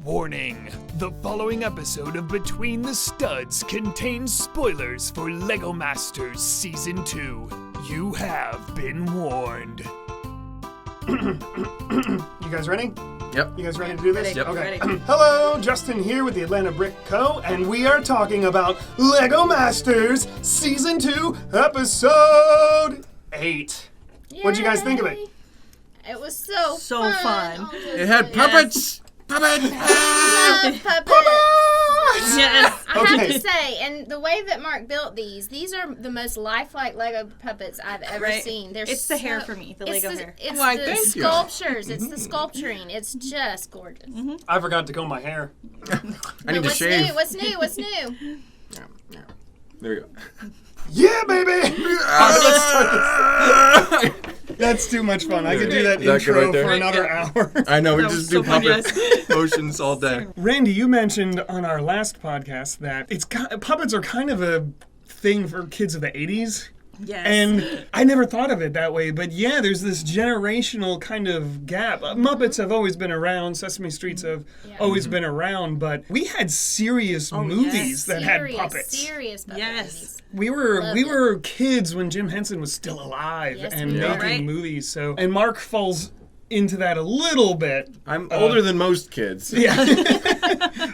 Warning! The following episode of Between the Studs contains spoilers for LEGO Masters Season 2. You have been warned. You guys ready? Yep. You guys ready to do this? Ready. Yep. Okay. Hello, Justin here with the Atlanta Brick Co., and we are talking about LEGO Masters Season 2, Episode 8. Yay. What'd you guys think of it? It was so fun. It had puppets! Puppets! Love puppets. Yes. I have Okay. to say, and the way that Mark built these are the most lifelike Lego puppets I've ever Right. seen. They're It's the hair for me, the Lego hair. It's Why, the thank you. sculptures. It's the sculpturing. It's just gorgeous. I forgot to comb my hair. I need to shave. What's new? There we go. Yeah, baby! Let's start this. That's too much fun. I could do that Is that good intro right there? for another hour. I know, we That just was do so fun, puppet motions all day. Randy, you mentioned on our last podcast that puppets are kind of a thing for kids of the 80s. Yes. And I never thought of it that way, but yeah, there's this generational kind of gap. Muppets have always been around, Sesame Streets have always been around, but we had serious movies that had puppets. Serious puppet movies. We were kids when Jim Henson was still alive Yes, and we were. making Right. movies. So, and Mark falls into that a little bit. I'm older than most kids. Yeah.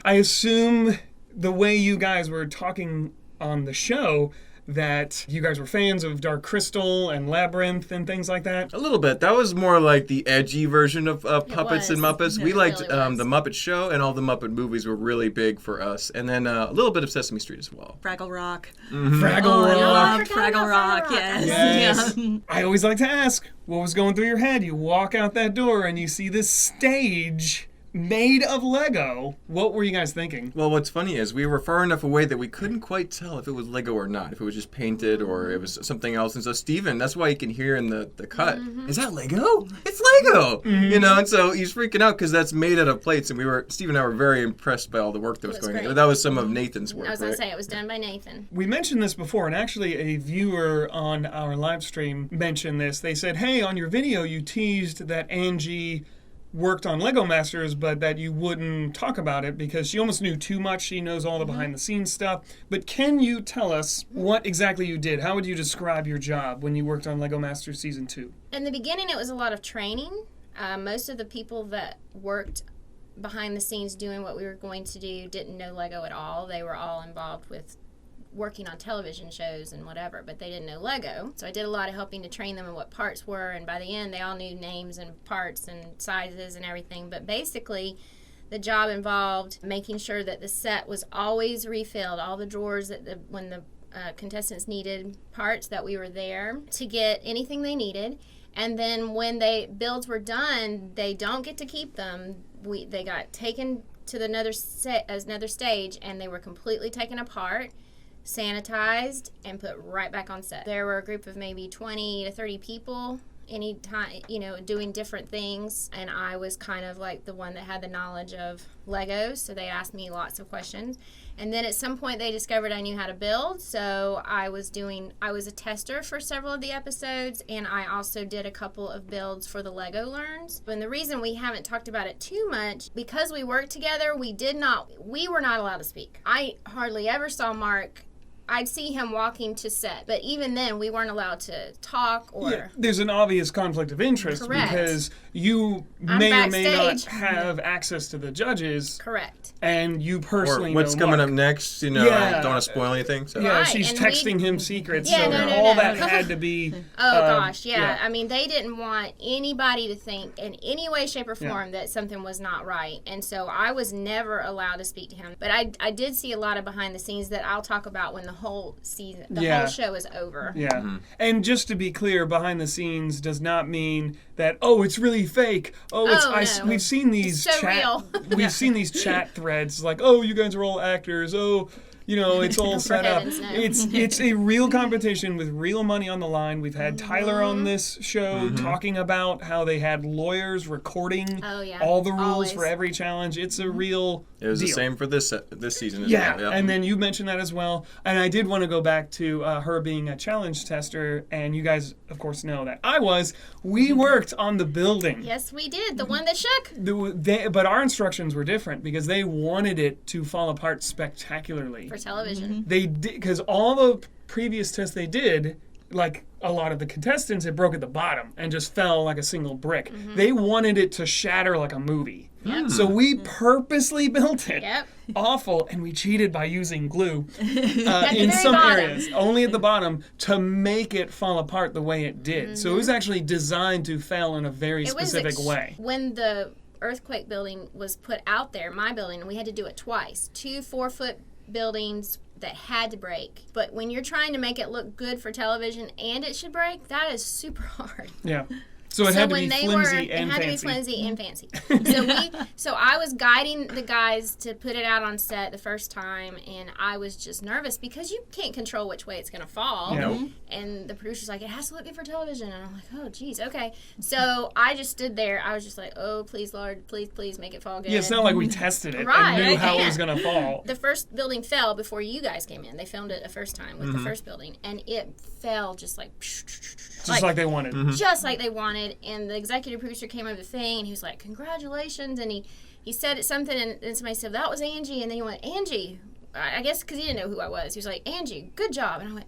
I assume the way you guys were talking on the show that you guys were fans of Dark Crystal and Labyrinth and things like that. A little bit. That was more like the edgy version of Puppets and was. Muppets. It We liked really was. the Muppet Show, and all the Muppet movies were really big for us. And then a little bit of Sesame Street as well. Fraggle Rock. Fraggle Oh, I Rock. love forgot Fraggle about Rock. Fraggle Rock. Yes. Yes. Yeah. I always like to ask, what was going through your head? You walk out that door and you see this stage made of Lego. What were you guys thinking? Well, what's funny is we were far enough away that we couldn't quite tell if it was Lego or not, if it was just painted or it was something else. And so Steven, that's why you can hear in the cut, is that Lego? It's Lego! You know, and so he's freaking out because that's made out of plates. And Steven and I were very impressed by all the work that was going on. great. That was some of Nathan's work, I was going right? to say, it was done by Nathan. We mentioned this before, and actually a viewer on our live stream mentioned this. They said, hey, on your video you teased that Angie worked on Lego Masters, but that you wouldn't talk about it because she almost knew too much. She knows all the behind-the-scenes stuff. But can you tell us what exactly you did? How would you describe your job when you worked on Lego Masters Season 2? In the beginning, it was a lot of training. Most of the people that worked behind the scenes doing what we were going to do didn't know Lego at all. They were all involved with working on television shows and whatever, but they didn't know Lego. So I did a lot of helping to train them in what parts were, and by the end, they all knew names and parts and sizes and everything. But basically, the job involved making sure that the set was always refilled, all the drawers that when the contestants needed parts, that we were there to get anything they needed. And then when builds were done, they don't get to keep them. They got taken to another stage, and they were completely taken apart, sanitized, and put right back on set. There were a group of maybe 20 to 30 people anytime, doing different things, and I was kind of like the one that had the knowledge of Legos, so they asked me lots of questions. And then at some point they discovered I knew how to build, so I was a tester for several of the episodes, and I also did a couple of builds for the Lego Learns. And the reason we haven't talked about it too much, because we worked together, we were not allowed to speak. I hardly ever saw Mark. I'd see him walking to set, but even then, we weren't allowed to talk or... Yeah, there's an obvious conflict of interest. Correct. Because you I'm may or may not backstage. have access to the judges, Correct. and you personally Or what's know coming Mark. up next, Yeah. I don't want to spoil anything. So. Yeah, Right, she's and texting him secrets, Yeah, so no, all no. that had to be... Oh, gosh, yeah. I mean, they didn't want anybody to think in any way, shape, or form that something was not right. And so I was never allowed to speak to him. But I did see a lot of behind the scenes that I'll talk about when the whole season, whole show is over. Yeah. And just to be clear, behind the scenes does not mean that, it's really fake. No. We've seen these It's so real. we've seen these chat threads like, you guys are all actors. It's all set up. heavens, no. It's a real competition with real money on the line. We've had Tyler on this show talking about how they had lawyers recording all the rules for every challenge. It's a real It was deal. the same for this season as Yeah, well. and then you mentioned that as well. And I did want to go back to her being a challenge tester, and you guys, of course, know that we worked on the building. Yes, we did. The one that shook. But our instructions were different because they wanted it to fall apart spectacularly. For television. They did, because all the previous tests they did, like a lot of the contestants, it broke at the bottom and just fell like a single brick. They wanted it to shatter like a movie. Yep. So we purposely built it. Yep. Awful, and we cheated by using glue in very some bottom. areas, only at the bottom, to make it fall apart the way it did. So it was actually designed to fail in a very specific way. When the earthquake building was put out there, my building, and we had to do it twice. 2 4-foot buildings that had to break. But when you're trying to make it look good for television and it should break, that is super hard. Yeah. So it had to be flimsy and it had fancy. to be flimsy and fancy. So I was guiding the guys to put it out on set the first time, and I was just nervous because you can't control which way it's going to fall. Nope. And the producer's like, it has to look good for television. And I'm like, oh, geez, okay. So I just stood there. I was just like, oh, please, Lord, please make it fall good. Yeah, it's not like we tested it Right, and knew how it yeah. was going to fall. The first building fell before you guys came in. They filmed it a first time with the first building, and it fell just like... Just like they wanted. Just like they wanted. And the executive producer came over the thing, and he was like, congratulations. And he said something, and somebody said, that was Angie. And then he went, Angie. I guess because he didn't know who I was. He was like, Angie, good job. And I went,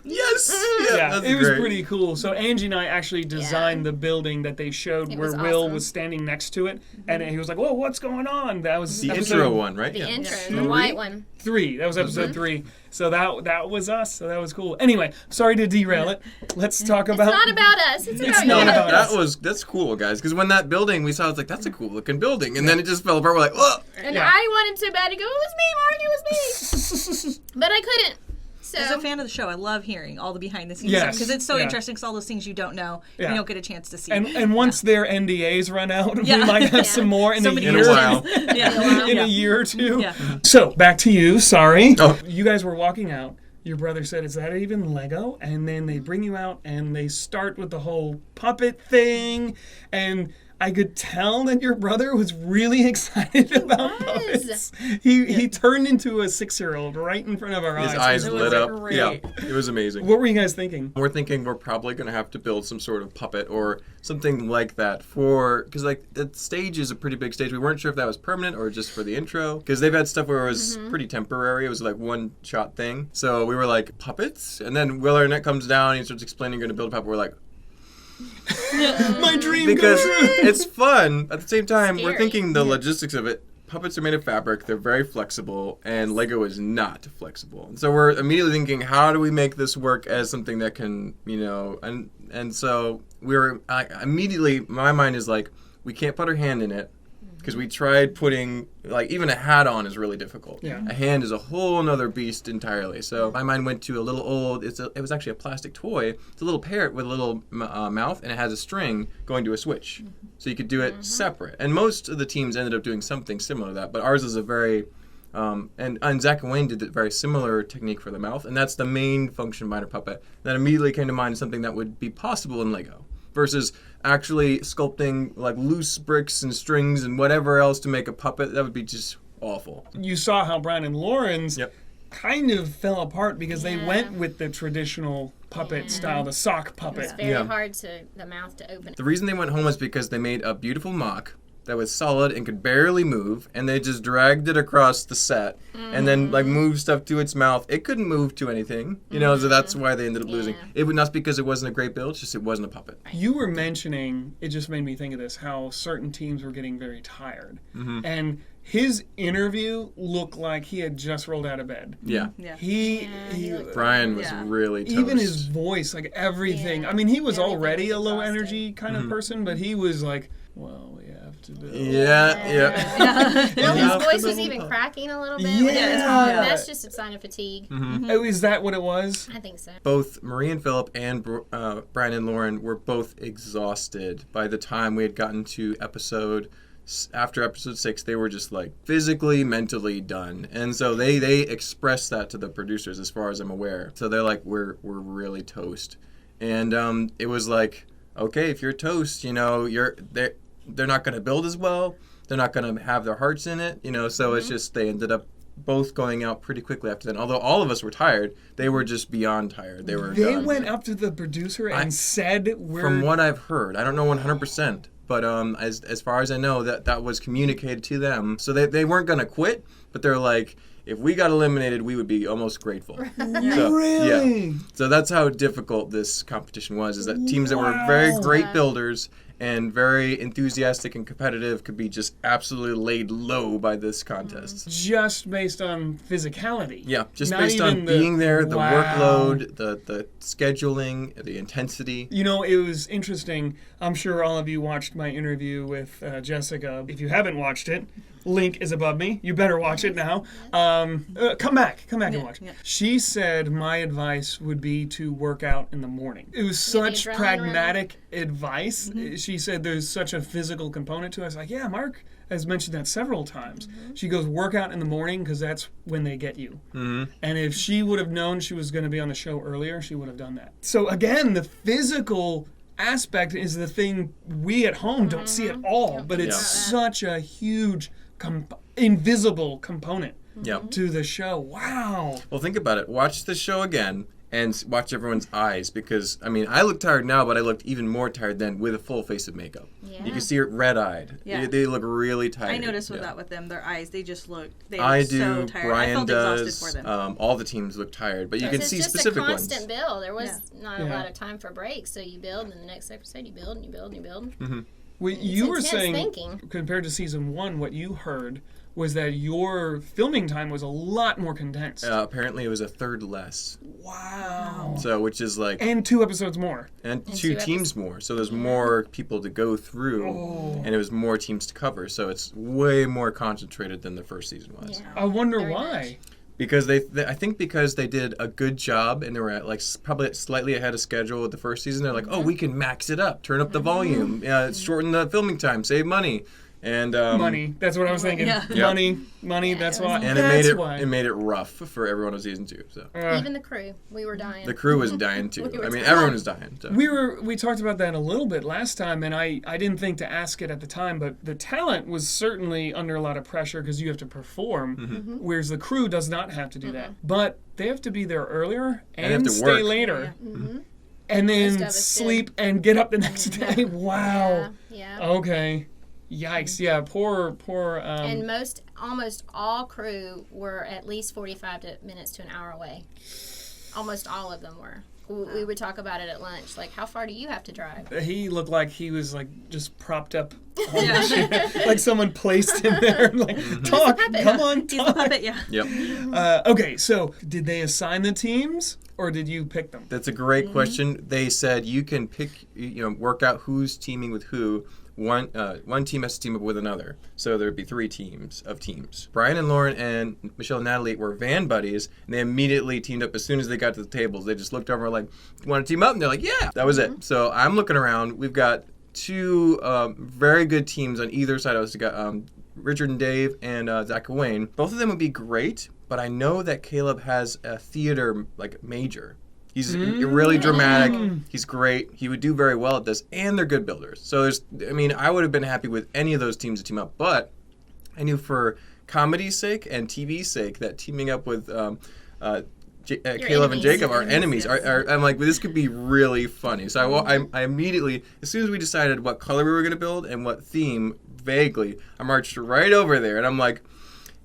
Yes! Yeah, that's it was great. pretty cool. So Angie and I actually designed the building that they showed It where was Will awesome. was standing next to it. And he was like, whoa, what's going on? That was The episode intro one, right? The intro, Three? the white one. 3. That was episode 3. So that was us. So that was cool. Anyway, sorry to derail it. Let's talk about... It's not about us. It's about not you. about us. That's cool, guys. Because when that building we saw, it's like that's a cool looking building, and then it just fell apart. We're like, whoa! And Yeah. I wanted so bad to go, it was me, Mark, it was me. But I couldn't. So As a fan of the show, I love hearing all the behind the scenes Yes, stuff because it's so yeah. interesting. Because all those things you don't know, Yeah. you don't get a chance to see. And once their NDAs run out, we Yeah. might have Yeah. some more in So a many year. In a while. yeah. In yeah. a year or two. Yeah. So back to you. Sorry. Oh. You guys were walking out. Your brother said, "Is that even Lego?" And then they bring you out and they start with the whole puppet thing. And I could tell that your brother was really excited about puppets. He turned into a 6-year-old right in front of our His eyes. eyes It was lit up. great. Yeah, it was amazing. What were you guys thinking? We're thinking we're probably going to have to build some sort of puppet or something like that because like the stage is a pretty big stage. We weren't sure if that was permanent or just for the intro because they've had stuff where it was pretty temporary. It was like one shot thing. So we were like, puppets? And then Will Arnett comes down and he starts explaining you're going to build a puppet. We're like, My dream because come true. it's fun. At the same time, we're Scary. thinking the logistics of it. Puppets are made of fabric. They're very flexible, and Lego is not flexible. And so we're immediately thinking, how do we make this work as something that can, and so immediately, my mind is like, we can't put our hand in it because we tried putting, like, even a hat on is really difficult. Yeah. A hand is a whole nother beast entirely. So my mind went to a little old, it was actually a plastic toy. It's a little parrot with a little mouth, and it has a string going to a switch. So you could do it separate. And most of the teams ended up doing something similar to that, but ours is a very, and Zach and Wayne did a very similar technique for the mouth, and that's the main function behind a puppet. That immediately came to mind as something that would be possible in Lego versus actually sculpting like loose bricks and strings and whatever else to make a puppet. That would be just awful. You saw how Brian and Lauren's Yep. kind of fell apart because they Yeah. went with the traditional puppet style, the sock puppet. It's very Yeah. hard the mouth to open. The reason they went home was because they made a beautiful mock that was solid and could barely move, and they just dragged it across the set and then like moved stuff to its mouth. It couldn't move to anything, so that's why they ended up losing. Yeah. It was not because it wasn't a great build, it's just it wasn't a puppet. You were mentioning, it just made me think of this, how certain teams were getting very tired. And his interview looked like he had just rolled out of bed. Yeah. Yeah. He Brian was Yeah. really toast. even his voice, like everything. Yeah. I mean, he was Everything already was a low exhausted. energy kind of person, but he was like, well, we have to build. Yeah. Well, Yeah. his voice was even cracking a little bit. Yeah. That's just a sign of fatigue. Oh, is that what it was? I think so. Both Marie and Philip and Brian and Lauren were both exhausted by the time we had gotten to episode after episode 6, they were just like physically, mentally done, and so they expressed that to the producers, as far as I'm aware. So they're like, we're really toast, and it was like, okay, if you're toast, you know, they're not going to build as well, they're not going to have their hearts in it, you know. So it's just they ended up both going out pretty quickly after that. Although all of us were tired, they were just beyond tired. They done. Went up to the producer and said, From what I've heard, I don't know 100%, but as far as I know, that was communicated to them. So they weren't going to quit, but they're like, if we got eliminated, we would be almost grateful. So, Really? yeah. So that's how difficult this competition was, is that teams that were very great builders and very enthusiastic and competitive could be just absolutely laid low by this contest. Just based on physicality. Yeah, just Not based on even being there, the Wow. workload, the scheduling, the intensity. You know, it was interesting. I'm sure all of you watched my interview with Jessica. If you haven't watched it, link is above me. You better watch it now. Come back and watch. Yeah. She said my advice would be to work out in the morning. It was such adrenaline pragmatic advice. She said there's such a physical component to it. I was like, yeah, Mark has mentioned that several times. She goes, work out in the morning because that's when they get you. And if she would have known she was going to be on the show earlier, she would have done that. So again, the physical aspect is the thing we at home don't see at all, but it's such a huge invisible component to the show. Wow. Well, think about it. Watch the show again and watch everyone's eyes, because, I mean, I look tired now, but I looked even more tired then with a full face of makeup. Yeah. You can see it red-eyed. Yeah. They look really tired. I noticed with Yeah. that with them, their eyes, they just look, I so do. tired. I Brian felt does. exhausted for them. All the teams look tired, but you can It's see just specific a constant ones. build. There was not a Yeah. lot of time for breaks, so you build, and the next episode you build, and you build, and you build. What you were intense saying, thinking. compared to season 1, what you heard was that your filming time was a lot more condensed. Apparently, it was a third less. Wow. So, which is like, And 2 episodes more. and And two two teams more. So there's more people to go through, and it was more teams to cover. So it's way more concentrated than the first season was. Yeah. I wonder Very why. much. Because I think because they did a good job and they were at like probably slightly ahead of schedule with the first season. They're like, oh, we can max it up, turn up the volume, shorten the filming time, save money, and Money. That's what I was thinking. Yeah. Yeah. Money. That's it was why. and that's it why. made it rough for everyone on season 2. So Even the crew, we were dying. the crew was dying too. We were I mean, dying. everyone was dying. So. We talked about that a little bit last time, and I didn't think to ask it at the time, but the talent was certainly under a lot of pressure because you have to perform, whereas the crew does not have to do that. But they have to be there earlier they have and to stay work. later, and Most then of us sleep and get up the next day. Wow. Yeah. Okay. Yikes. Yeah. Poor. And almost all crew were at least 45 minutes to an hour away. Almost all of them were. We would talk about it at lunch. Like, how far do you have to drive? He looked like he was like just propped up on the ship. Like someone placed him there. Like, talk. Come on, He's the talk. puppet, yeah. Yep. Okay, so did they assign the teams or did you pick them? That's a great question. They said you can pick, work out who's teaming with who. One team has to team up with another. So there'd be 3 teams of teams. Brian and Lauren and Michelle and Natalie were van buddies, and they immediately teamed up as soon as they got to the tables. They just looked over like, "You want to team up?" And they're like, "Yeah." That was it. So I'm looking around. We've got 2 very good teams on either side of us. We got Richard and Dave and Zach and Wayne. Both of them would be great, but I know that Caleb has a theater major. He's really dramatic. He's great. He would do very well at this, and they're good builders. So I would have been happy with any of those teams to team up, but I knew for comedy's sake and TV's sake that teaming up with Caleb and enemies. Jacob, our enemies, I'm like, this could be really funny. So I immediately, as soon as we decided what color we were going to build and what theme, vaguely, I marched right over there, and I'm like,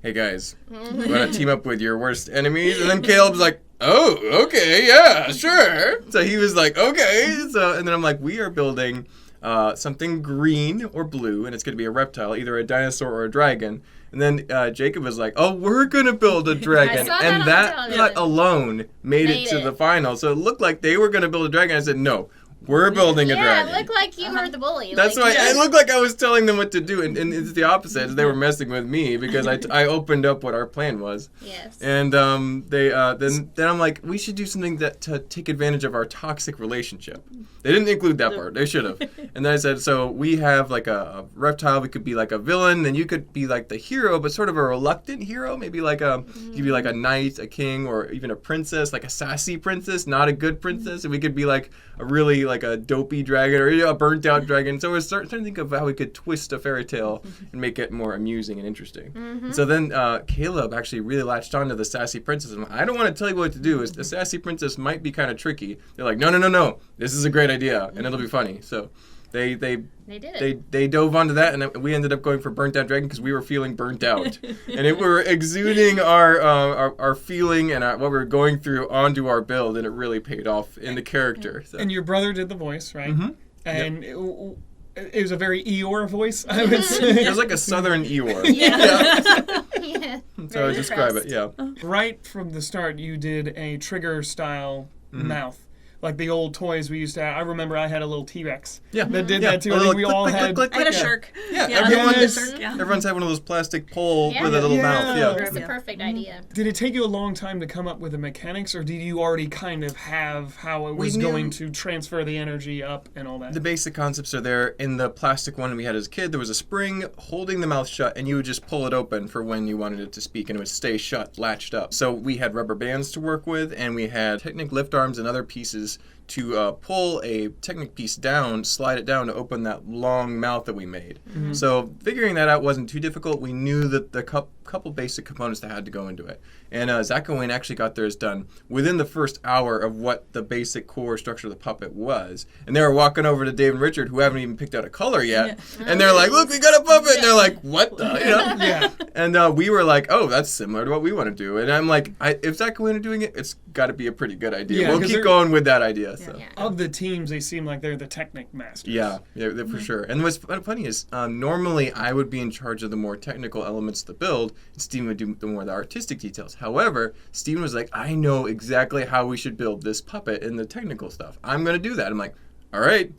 hey guys, you want to team up with your worst enemies? And then Caleb's like, oh, okay, yeah, sure. So he was like, okay. So, and then I'm like, we are building something green or blue, and it's going to be a reptile, either a dinosaur or a dragon. And then Jacob was like, oh, we're going to build a dragon. saw that And on that television. alone made it Made to it. the final. So it looked like they were going to build a dragon. I said, no, we're building a dragon. Yeah, it looked like you were the bully. That's like, why it looked like I was telling them what to do, and it's the opposite. They were messing with me because I opened up what our plan was. Yes. And then I'm like, we should do something that to take advantage of our toxic relationship. They didn't include that part. They should have. And then I said, so we have like a reptile. We could be like a villain, and you could be like the hero, but sort of a reluctant hero. Maybe like you could be like a knight, a king, or even a princess, like a sassy princess, not a good princess. And we could be like a really like a dopey dragon or a burnt out dragon. So we're starting to think of how we could twist a fairy tale and make it more amusing and interesting. And so then Caleb actually really latched on to the sassy princess. And I don't want to tell you what to do. The sassy princess might be kind of tricky. They're like, no. This is a great idea, and it'll be funny. So they did it. They dove onto that, and we ended up going for burnt out dragon because we were feeling burnt out, and we were exuding our feeling and what we were going through onto our build, and it really paid off in the character. So. And your brother did the voice, right? Mm-hmm. And it was a very Eeyore voice, I would say. It was like a southern Eeyore. Yeah. So I would describe it, yeah. Right from the start, you did a trigger-style mouth. Like the old toys we used to have. I remember I had a little T-Rex that did that too. I think we all had. I had a shark. Yeah, everyone's had one of those plastic pole with a little mouth. Yeah. That's the perfect idea. Did it take you a long time to come up with the mechanics, or did you already kind of have how it was going to transfer the energy up and all that? The basic concepts are there. In the plastic one we had as a kid, there was a spring holding the mouth shut, and you would just pull it open for when you wanted it to speak, and it would stay shut, latched up. So we had rubber bands to work with, and we had Technic lift arms and other pieces to pull a Technic piece down, slide it down to open that long mouth that we made. Mm-hmm. So figuring that out wasn't too difficult. We knew that the couple basic components that had to go into it. And Zach and Wayne actually got theirs done within the first hour of what the basic core structure of the puppet was. And they were walking over to Dave and Richard, who haven't even picked out a color yet. Yeah. And they're like, look, we got a puppet. And they're like, what the? You know? Yeah. And we were like, oh, that's similar to what we want to do. And I'm like, if Zach and Wayne are doing it, it's got to be a pretty good idea. Yeah, we'll keep going with that idea. So. Yeah. Of the teams, they seem like they're the Technic masters. Yeah, they're for sure. And what's funny is normally I would be in charge of the more technical elements of the build, and Steven would do the more of the artistic details. However, Steven was like, I know exactly how we should build this puppet and the technical stuff. I'm going to do that. I'm like, all right.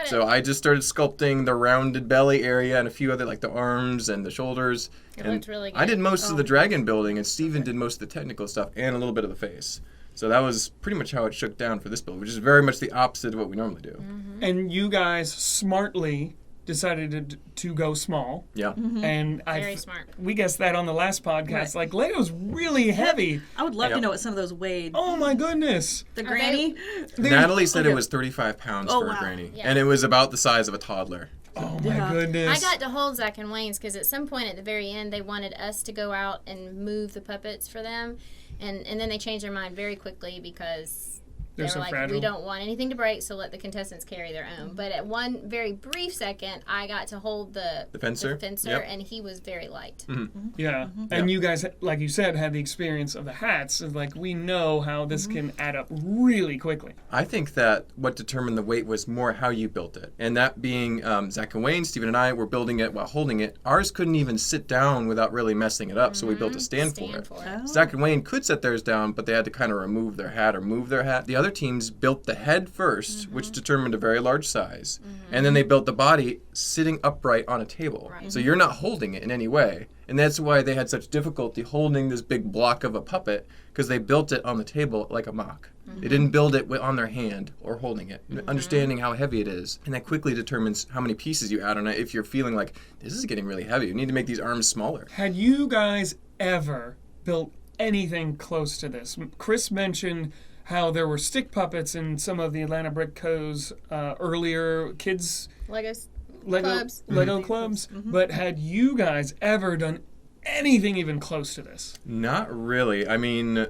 So I just started sculpting the rounded belly area and a few other, like the arms and the shoulders. It looked really good. I did most of the dragon building, and Steven did most of the technical stuff and a little bit of the face. So that was pretty much how it shook down for this build, which is very much the opposite of what we normally do. Mm-hmm. And you guys smartly decided to go small. Yeah. Mm-hmm. And very smart. We guessed that on the last podcast. Right. Like, Lego's really heavy. I would love to know what some of those weighed. Oh, my goodness. The granny? Natalie said it was 35 pounds for a granny. Yeah. And it was about the size of a toddler. Oh, my goodness. I got to hold Zach and Wayne's because at some point at the very end, they wanted us to go out and move the puppets for them. And then they changed their mind very quickly because they were like, fragile. We don't want anything to break, so let the contestants carry their own. But at one very brief second, I got to hold the fencer, yep. And he was very light. Mm-hmm. Yeah. Mm-hmm. And you guys, like you said, had the experience of the hats. It's like, we know how this can add up really quickly. I think that what determined the weight was more how you built it. And that being Zach and Wayne, Steven and I were building it while holding it. Ours couldn't even sit down without really messing it up, so we built a stand for it. Oh. Zach and Wayne could set theirs down, but they had to kind of remove their hat or move their hat. The other teams built the head first, which determined a very large size, and then they built the body sitting upright on a table. Right. So you're not holding it in any way. And that's why they had such difficulty holding this big block of a puppet, because they built it on the table like a mock. They didn't build it on their hand or holding it, understanding how heavy it is. And that quickly determines how many pieces you add on it. If you're feeling like, this is getting really heavy, you need to make these arms smaller. Had you guys ever built anything close to this? Chris mentioned how there were stick puppets in some of the Atlanta Brick Co's earlier kids' Lego clubs. Mm-hmm. But had you guys ever done anything even close to this? Not really. I mean,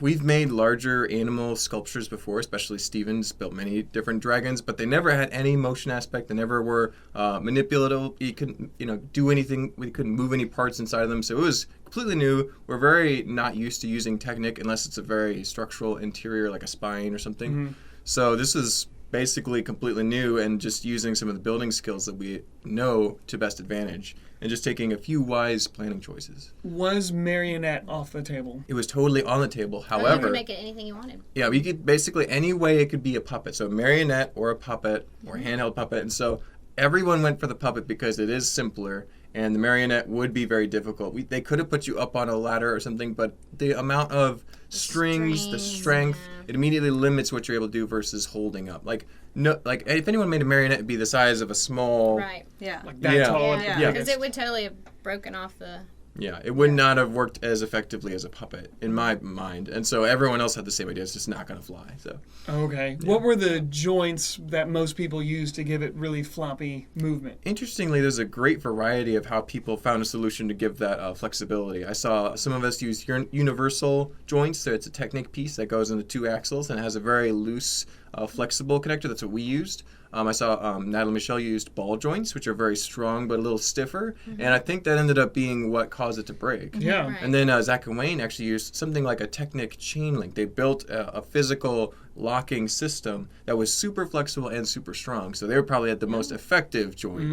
we've made larger animal sculptures before, especially Steven's built many different dragons, but they never had any motion aspect. They never were manipulative. You couldn't, do anything. We couldn't move any parts inside of them. So it was completely new. We're very not used to using Technic unless it's a very structural interior, like a spine or something. Mm-hmm. So this is basically completely new and just using some of the building skills that we know to best advantage and just taking a few wise planning choices. Was marionette off the table? It was totally on the table. You However, could make it anything you wanted. yeah, we could basically any way it could be a puppet. So a marionette or a puppet or a handheld puppet. And so everyone went for the puppet because it is simpler and the marionette would be very difficult. They could have put you up on a ladder or something, but the amount of strings, the strength, it immediately limits what you're able to do versus holding up. Like if anyone made a marionette, it'd be the size of a small. Right. Yeah. Like that Yeah. tall? Yeah. Yeah. Because it would totally have broken off the... Yeah, it would not have worked as effectively as a puppet in my mind, and so everyone else had the same idea. It's just not going to fly. So Okay. What were the joints that most people use to give it really floppy movement? interestingly, there's a great variety of how people found a solution to give that flexibility. I saw some of us use universal joints. So it's a Technic piece that goes into 2 axles and has a very loose, flexible connector. That's what we used. I saw Natalie Michelle used ball joints, which are very strong but a little stiffer, and I think that ended up being what caused it to break. Yeah. Right. And then Zach and Wayne actually used something like a Technic chain link. They built a physical locking system that was super flexible and super strong. So they were probably at the most effective joint.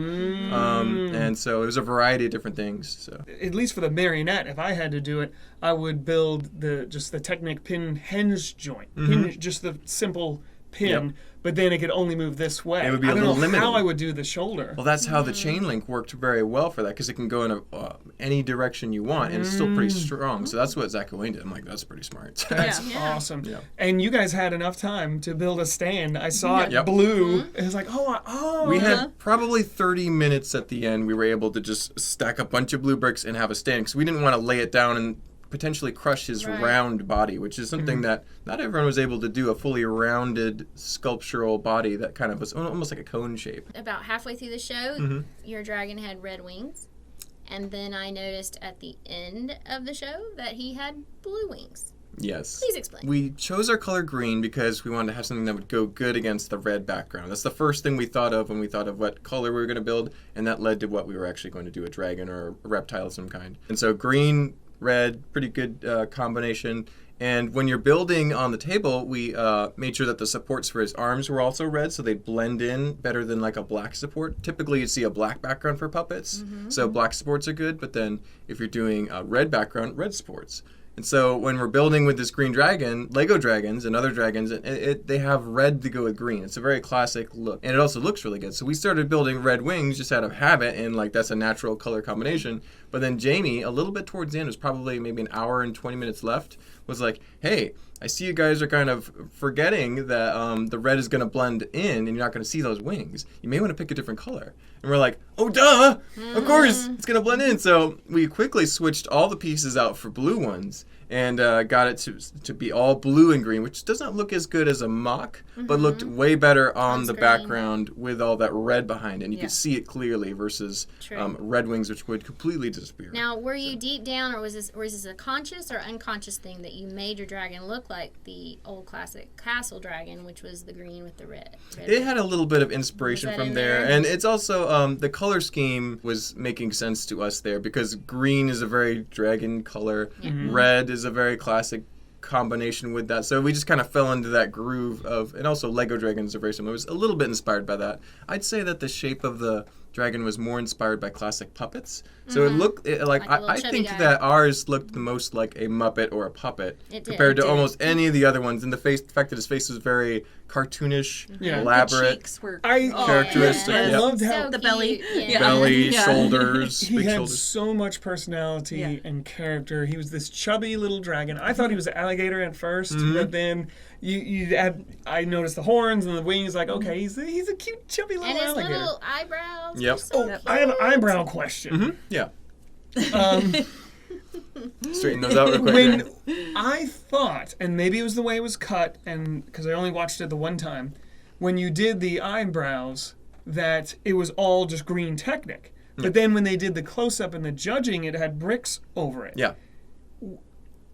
And so it was a variety of different things. So At least for the marionette, if I had to do it, I would build the Technic pin hinge joint. Hinge, just the simple pin, Yep. but then it could only move this way. It would be I a don't little know limited. how I would do the shoulder. well, that's how the chain link worked very well for that because it can go in any direction you want and it's still pretty strong. So that's what Zach and Wayne did. I'm like, that's pretty smart. That's Yeah. awesome. Yeah. And you guys had enough time to build a stand. I saw it Yep. blue. It was like, oh. We had probably 30 minutes at the end. We were able to just stack a bunch of blue bricks and have a stand because we didn't want to lay it down and potentially crush his Right. round body, which is something that not everyone was able to do, a fully rounded sculptural body that kind of was almost like a cone shape. About halfway through the show, your dragon had red wings. And then I noticed at the end of the show that he had blue wings. Yes. Please explain. We chose our color green because we wanted to have something that would go good against the red background. That's the first thing we thought of when we thought of what color we were going to build, and that led to what we were actually going to do, a dragon or a reptile of some kind. And so green, red, pretty good combination. And when you're building on the table, we made sure that the supports for his arms were also red, so they blend in better than like a black support. Typically, you'd see a black background for puppets, so black supports are good. But then if you're doing a red background, red supports. And so when we're building with this green dragon, Lego dragons and other dragons, they have red to go with green. It's a very classic look. And it also looks really good. So we started building red wings just out of habit, and like that's a natural color combination. But then Jamie, a little bit towards the end, was probably maybe an hour and 20 minutes left, was like, hey, I see you guys are kind of forgetting that the red is going to blend in and you're not going to see those wings. You may want to pick a different color. And we're like, oh, duh, of course, it's going to blend in. So we quickly switched all the pieces out for blue ones and got it to be all blue and green, which does not look as good as a mock, but looked way better on the screen. background with all that red behind it. And you Yeah. could see it clearly versus True. red wings, which would completely disappear. Now, were you deep down, or was this a conscious or unconscious thing that you made your dragon look like the old classic castle dragon, which was the green with the red? It had a little bit of inspiration Was that from in there, there? and it's also the color scheme was making sense to us there because green is a very dragon color, red is a very classic combination with that. So we just kind of fell into that groove of, and also Lego dragons are very similar. It was a little bit inspired by that. I'd say that the shape of the dragon was more inspired by classic puppets. So it looked like Like a little I chubby think guy. that ours looked the most like a Muppet or a puppet It did, compared it to did. almost any of the other ones. And the fact that his face was very cartoonish, Yeah. elaborate. The cheeks were Characteristic, I yeah. loved how So The belly. cute, Yeah. Belly, Yeah. shoulders, he big had shoulders. so much personality Yeah. and character. He was this chubby little dragon. I thought he was an alligator at first, but then I noticed the horns and the wings. Like, okay, he's a cute chubby little And his alligator. little eyebrows. Yep. Were so Oh, cute. I have an eyebrow question. Yeah. Um, Straighten those out real quick. when here. I thought, and maybe it was the way it was cut, and because I only watched it the one time, when you did the eyebrows, that it was all just green Technic. But then when they did the close-up and the judging, it had bricks over it. Yeah.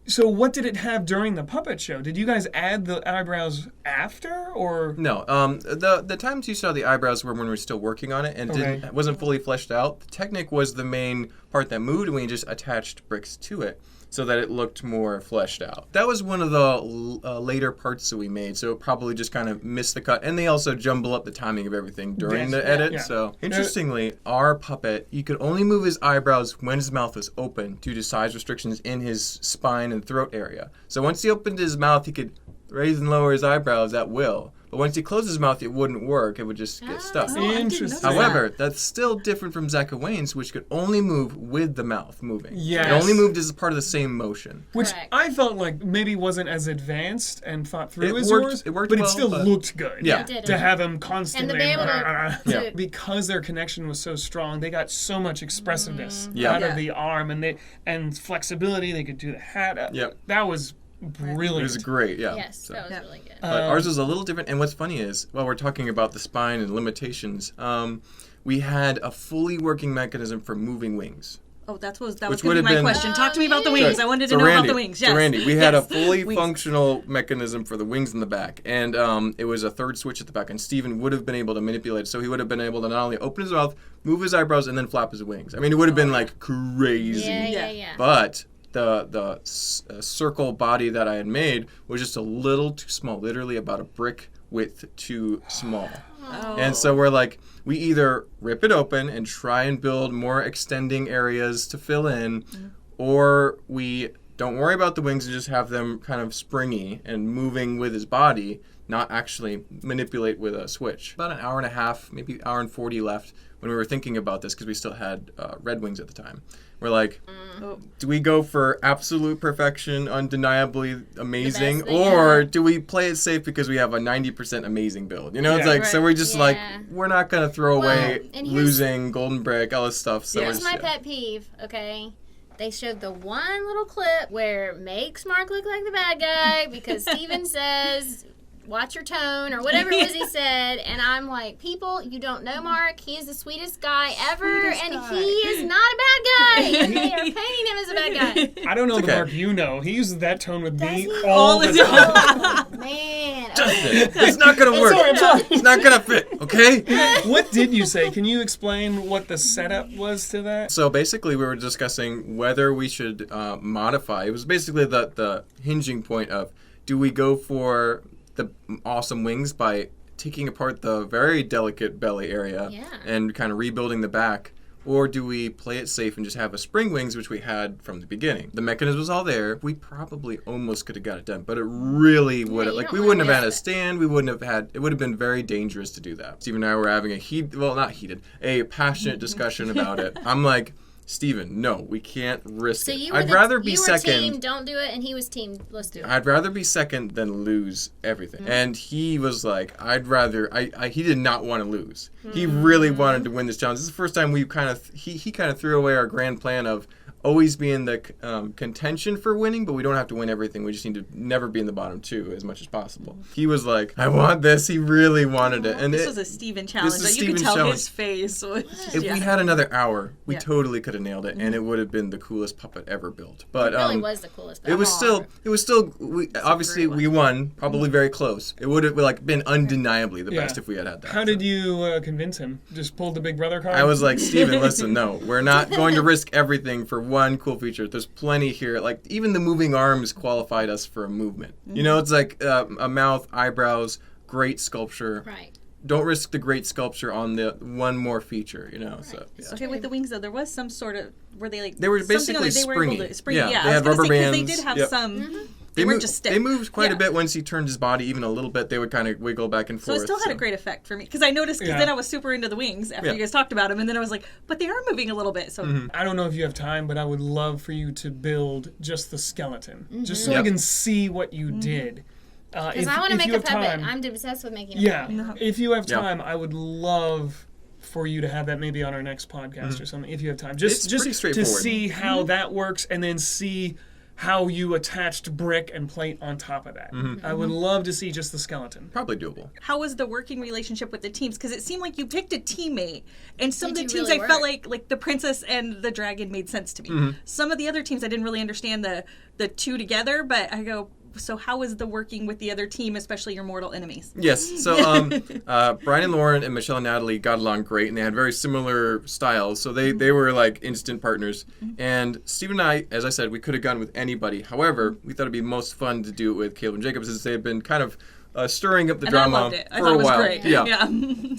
So what did it have during the puppet show? Did you guys add the eyebrows after, or? No. The times you saw the eyebrows were when we were still working on it and Okay. wasn't fully fleshed out. The Technic was the main part that moved, and we just attached bricks to it so that it looked more fleshed out. That was one of the later parts that we made, so it probably just kind of missed the cut. And they also jumble up the timing of everything during the edit. Yeah. So interestingly, our puppet, you could only move his eyebrows when his mouth was open due to size restrictions in his spine and throat area. So once he opened his mouth, he could raise and lower his eyebrows at will. But once he closed his mouth, it wouldn't work. It would just get stuck. Interesting. However, that's still different from Zach and Wayne's, which could only move with the mouth moving. Yes. It only moved as part of the same motion. Which Correct. I felt like maybe wasn't as advanced and thought through It as worked- yours, it worked but well, it still but- looked good. Yeah. It did. To have him constantly. And to be able to- Yeah. Because their connection was so strong, they got so much expressiveness Yeah. out Yeah. of the arm and flexibility. They could do the hat. Yep. That was brilliant. It was great, yeah. Yes, So. that was really good. But ours is a little different. And what's funny is, while we're talking about the spine and limitations, we had a fully working mechanism for moving wings. Oh, that was Which going to would be have my been- question. Talk to me about the Sorry. wings. I wanted to know about the wings. Yes. So Randy, we had a Yes. fully Wings. functional mechanism for the wings in the back, and it was a third switch at the back, and Steven would have been able to manipulate it, so he would have been able to not only open his mouth, move his eyebrows, and then flap his wings. I mean, it would have been like crazy. Yeah. But the circle body that I had made was just a little too small, literally about a brick width too small. Oh. And so we're like, we either rip it open and try and build more extending areas to fill in, or we don't worry about the wings and just have them kind of springy and moving with his body, not actually manipulate with a switch. About an hour and a half, maybe hour and 40 left when we were thinking about this, because we still had red wings at the time. We're like, do we go for absolute perfection, undeniably amazing, thing or ever. do we play it safe because we have a 90% amazing build? You know, it's Yeah. like, so we're just like, Yeah. we're not going to throw Well, away and here's- losing golden brick, all this stuff. So Here's we're my just, pet peeve, okay? They showed the one little clip where makes Mark look like the bad guy because Steven says, watch your tone, or whatever it was he said. And I'm like, people, you don't know Mark. He is the sweetest guy ever, and he is not a bad guy. And they are painting him as a bad guy. I don't know the okay. Mark you know. He uses that tone with me he? all the time. Oh, man. it's not going to work. I'm sorry. It's not going to fit, okay? What did you say? Can you explain what the setup was to that? So basically, we were discussing whether we should modify. It was basically the hinging point of, do we go for the awesome wings by taking apart the very delicate belly area Yeah. and kind of rebuilding the back? Or do we play it safe and just have a spring wings, which we had from the beginning? The mechanism was all there. We probably almost could have got it done, but it really would have, you like, don't we wouldn't have wanna had a waste it. stand. We wouldn't have had, it would have been very dangerous to do that. Steve and I were having a passionate discussion about it. I'm like, Steven, no, we can't risk So it. you were I'd rather be you were second. team, don't do it, and he was team, let's do it. I'd rather be second than lose everything. Mm-hmm. And he was like, I'd rather, he did not want to lose. He really wanted to win this challenge. This is the first time we kind of, he kind of threw away our grand plan of always be in the contention for winning, but we don't have to win everything. We just need to never be in the bottom two as much as possible. He was like, I want this. He really wanted it. And This it, was a Steven challenge. is Like, you Steven could tell challenge. his face was just, if we had another hour, we Yeah. totally could have nailed it, and it would have been the coolest puppet ever built. But It really was the coolest. it was still. We obviously we won, probably very close. It would have like been undeniably the Yeah. best if we had that. How did you convince him? Just pulled the Big Brother card? I was like, Steven, listen, no, we're not going to risk everything for one cool feature. There's plenty here. Like even the moving arms qualified us for a movement. You know, it's like a mouth, eyebrows, great sculpture. right. Don't risk the great sculpture on the one more feature. You know, so yeah. Okay, with the wings though, there was some sort of were they like They were something basically like they were springy. able to springy. Yeah, Yeah, they I was had gonna rubber say, 'cause bands. they did have Yep. some. They weren't just stiff. They moved quite a Yeah. bit once he turned his body even a little bit. They would kind of wiggle back and So forth. it still had a great effect for me because I noticed because Yeah. then I was super into the wings after Yeah. you guys talked about them, and then I was like, but they are moving a little bit. So I don't know if you have time, but I would love for you to build just the skeleton, just so I Yep. can see what you did. Because I want to make a puppet. I'm obsessed with making a puppet. Yeah, if you have Yeah. time, I would love for you to have that maybe on our next podcast or something. If you have time, just It's pretty to straightforward. see how that works, and then see how you attached brick and plate on top of that. I would love to see just the skeleton. Probably doable. how was the working relationship with the teams? Because it seemed like you picked a teammate, and some of the Did teams you really I felt work? like the princess and the dragon made sense to me. Some of the other teams I didn't really understand the two together, but I go. So how was the working with the other team, especially your mortal enemies? Yes. So Brian and Lauren and Michelle and Natalie got along great, and they had very similar styles. So they were like instant partners. And Steve and I, as I said, we could have gone with anybody. However, we thought it'd be most fun to do it with Caleb and Jacob, since they had been kind of stirring up the drama I loved it. I for thought a it was while. great. Yeah.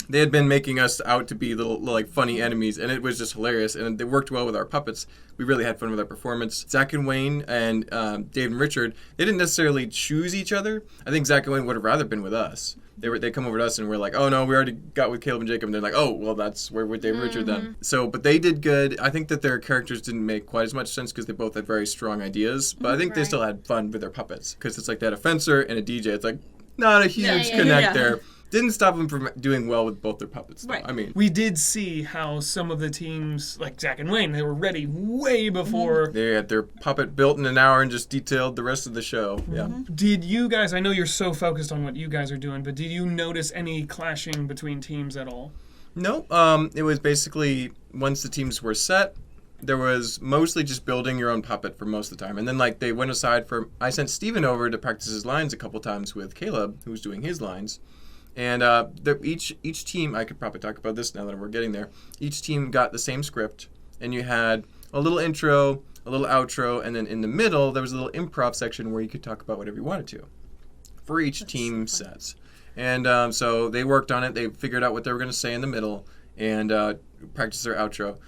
They had been making us out to be little like funny enemies, and it was just hilarious. And they worked well with our puppets. We really had fun with our performance. Zach and Wayne and Dave and Richard, they didn't necessarily choose each other. I think Zach and Wayne would have rather been with us. They come over to us and we're like, oh no, we already got with Caleb and Jacob. And they're like, oh well, that's where with Dave and Richard then. So, but they did good. I think that their characters didn't make quite as much sense because they both had very strong ideas. But I think they still had fun with their puppets, because it's like they had a fencer and a DJ. It's like not a huge connect there. Didn't stop them from doing well with both their puppets, though. Right. I mean, We did see how some of the teams, like Zach and Wayne, they were ready way before. they had their puppet built in an hour and just detailed the rest of the show. Yeah. Did you guys, I know you're so focused on what you guys are doing, but did you notice any clashing between teams at all? No, it was basically once the teams were set, there was mostly just building your own puppet for most of the time. And then like they went aside for, I sent Steven over to practice his lines a couple times with Caleb, who was doing his lines. And each team, I could probably talk about this now that we're getting there, each team got the same script, and you had a little intro, a little outro, and then in the middle there was a little improv section where you could talk about whatever you wanted to for each team sets. And so they worked on it. They figured out what they were going to say in the middle and practiced their outro.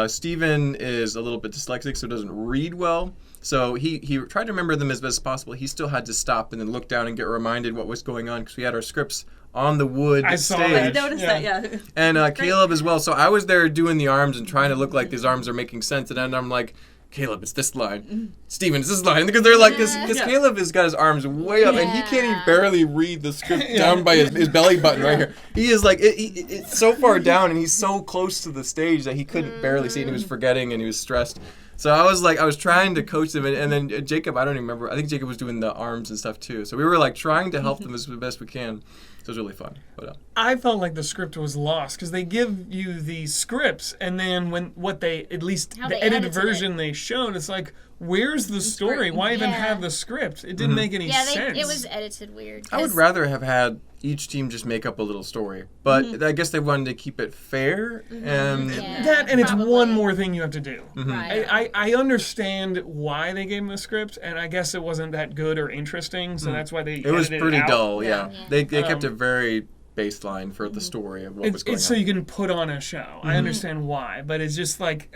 Steven is a little bit dyslexic, so doesn't read well. So he tried to remember them as best as possible. He still had to stop and then look down and get reminded what was going on, because we had our scripts on the wood I saw stage. that. I noticed that, yeah. And Caleb as well. So I was there doing the arms and trying to look like these arms are making sense. And then I'm like, Caleb, it's this line. Steven, it's this line. Because they're like, because Caleb has got his arms way up and he can't even barely read the script down by his belly button right here. He is like, it's so far down and he's so close to the stage that he couldn't barely see it. And he was forgetting and he was stressed. So I was trying to coach them, and then Jacob, I don't even remember. I think Jacob was doing the arms and stuff too. So we were like trying to help them as best we can. So it was really fun. But I felt like the script was lost, because they give you the scripts, and then at least How the they edited edited version they showed, it's like, where's the story? Why even have the script? It didn't make any sense. It was edited weird. I would rather have had each team just make up a little story, but I guess they wanted to keep it fair. And That, and it's one more thing you have to do. Right. I understand why they gave him a script, and I guess it wasn't that good or interesting, so that's why they it was edited pretty out. dull. Yeah, they kept it very baseline for the story of what was going It's on. so you can put on a show. I understand why, but it's just like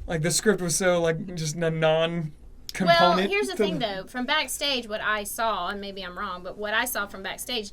the script was so like just a non-component. Well, here's the thing though. From backstage, what I saw, and maybe I'm wrong, but what I saw from backstage,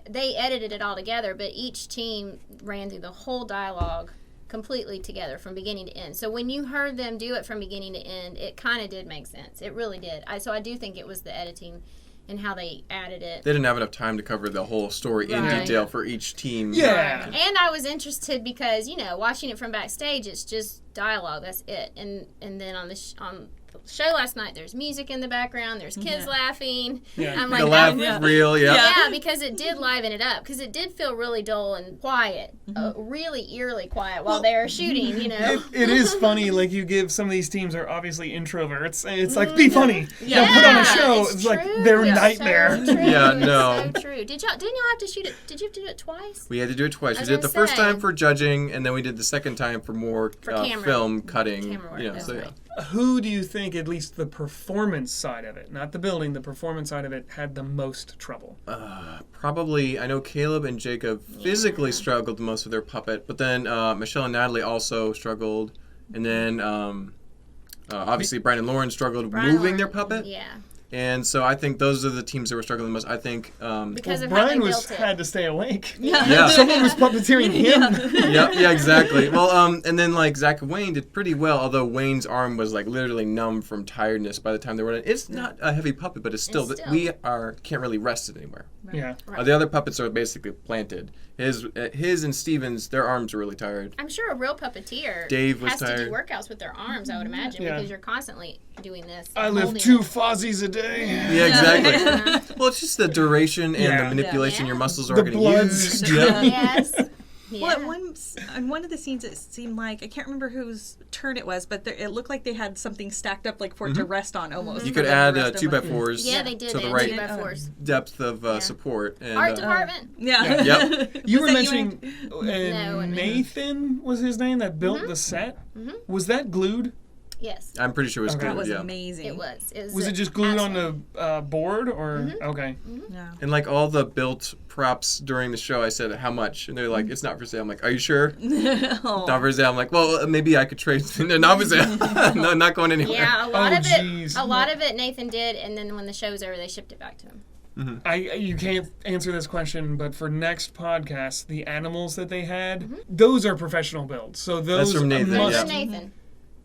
they edited it all together, but each team ran through the whole dialogue completely together from beginning to end. So when you heard them do it from beginning to end, it kind of did make sense. It really did. So I do think it was the editing and how they added it. They didn't have enough time to cover the whole story in Right. detail for each team. Yeah. And I was interested because, watching it from backstage, it's just dialogue. That's it. And then on the show last night, there's music in the background. There's kids laughing. Yeah. I'm The like, laugh reel, yeah, because it did liven it up. Because it did feel really dull and quiet, really eerily quiet while they were shooting. It is funny. Like, you give some of these teams are obviously introverts, and it's like, be funny. Now put on a show. It's like their nightmare. So true. Yeah, no. So true. Didn't y'all have to shoot it? Did you have to do it twice? We had to do it twice. I We was did it the gonna first say. time for judging, and then we did the second time for more camera. film cutting. Camera work, that's right. Who do you think, at least the performance side of it, not the building, the performance side of it, had the most trouble? Probably, I know Caleb and Jacob physically struggled the most with their puppet, but then Michelle and Natalie also struggled, and then obviously Brian and Lauren struggled moving their puppet. Yeah. And so I think those are the teams that were struggling the most. I think. Because of how Brian they built it. had to stay awake. Yeah. Someone was puppeteering him. Yeah, exactly. Well, and then like Zach and Wayne did pretty well, although Wayne's arm was like literally numb from tiredness by the time they were in. It's not a heavy puppet, but it's still. We can't really rest it anywhere. Yeah. The other puppets are basically planted. His and Steven's, their arms are really tired. I'm sure a real puppeteer Dave was has to tired. do workouts with their arms, I would imagine, Yeah. because you're constantly doing this. I live holding 2 it. Fozzies a day. Yeah, exactly. Well, it's just the duration and Yeah. the manipulation Yeah. your muscles are The going to blood use. stream. Yeah. Yes. Yeah. Well, on one of the scenes, it seemed like, I can't remember whose turn it was, but it looked like they had something stacked up, like for it to rest on almost. You for could them to add rest on, like- 2x4s Yeah, they did. to They the had right 2x4s. depth of support. And, Art department. Yeah. Yep. You were that you, mentioning No, I mean- Nathan was his name that built the set. Was that glued? Yes, I'm pretty sure it was Okay. good. That was yeah. amazing. it was. Was it just glued on the board or okay? Yeah. And like all the built props during the show, I said, how much? And they're like, it's not for sale. I'm like, are you sure? Oh. Not for sale. I'm like, well, maybe I could trade. No, not for sale. No, not going anywhere. Yeah, a lot Oh, of geez. it. A lot of it Nathan did, and then when the show's over, they shipped it back to him. You can't answer this question, but for next podcast, the animals that they had, those are professional builds. So those from Nathan, Those yeah. are Nathan.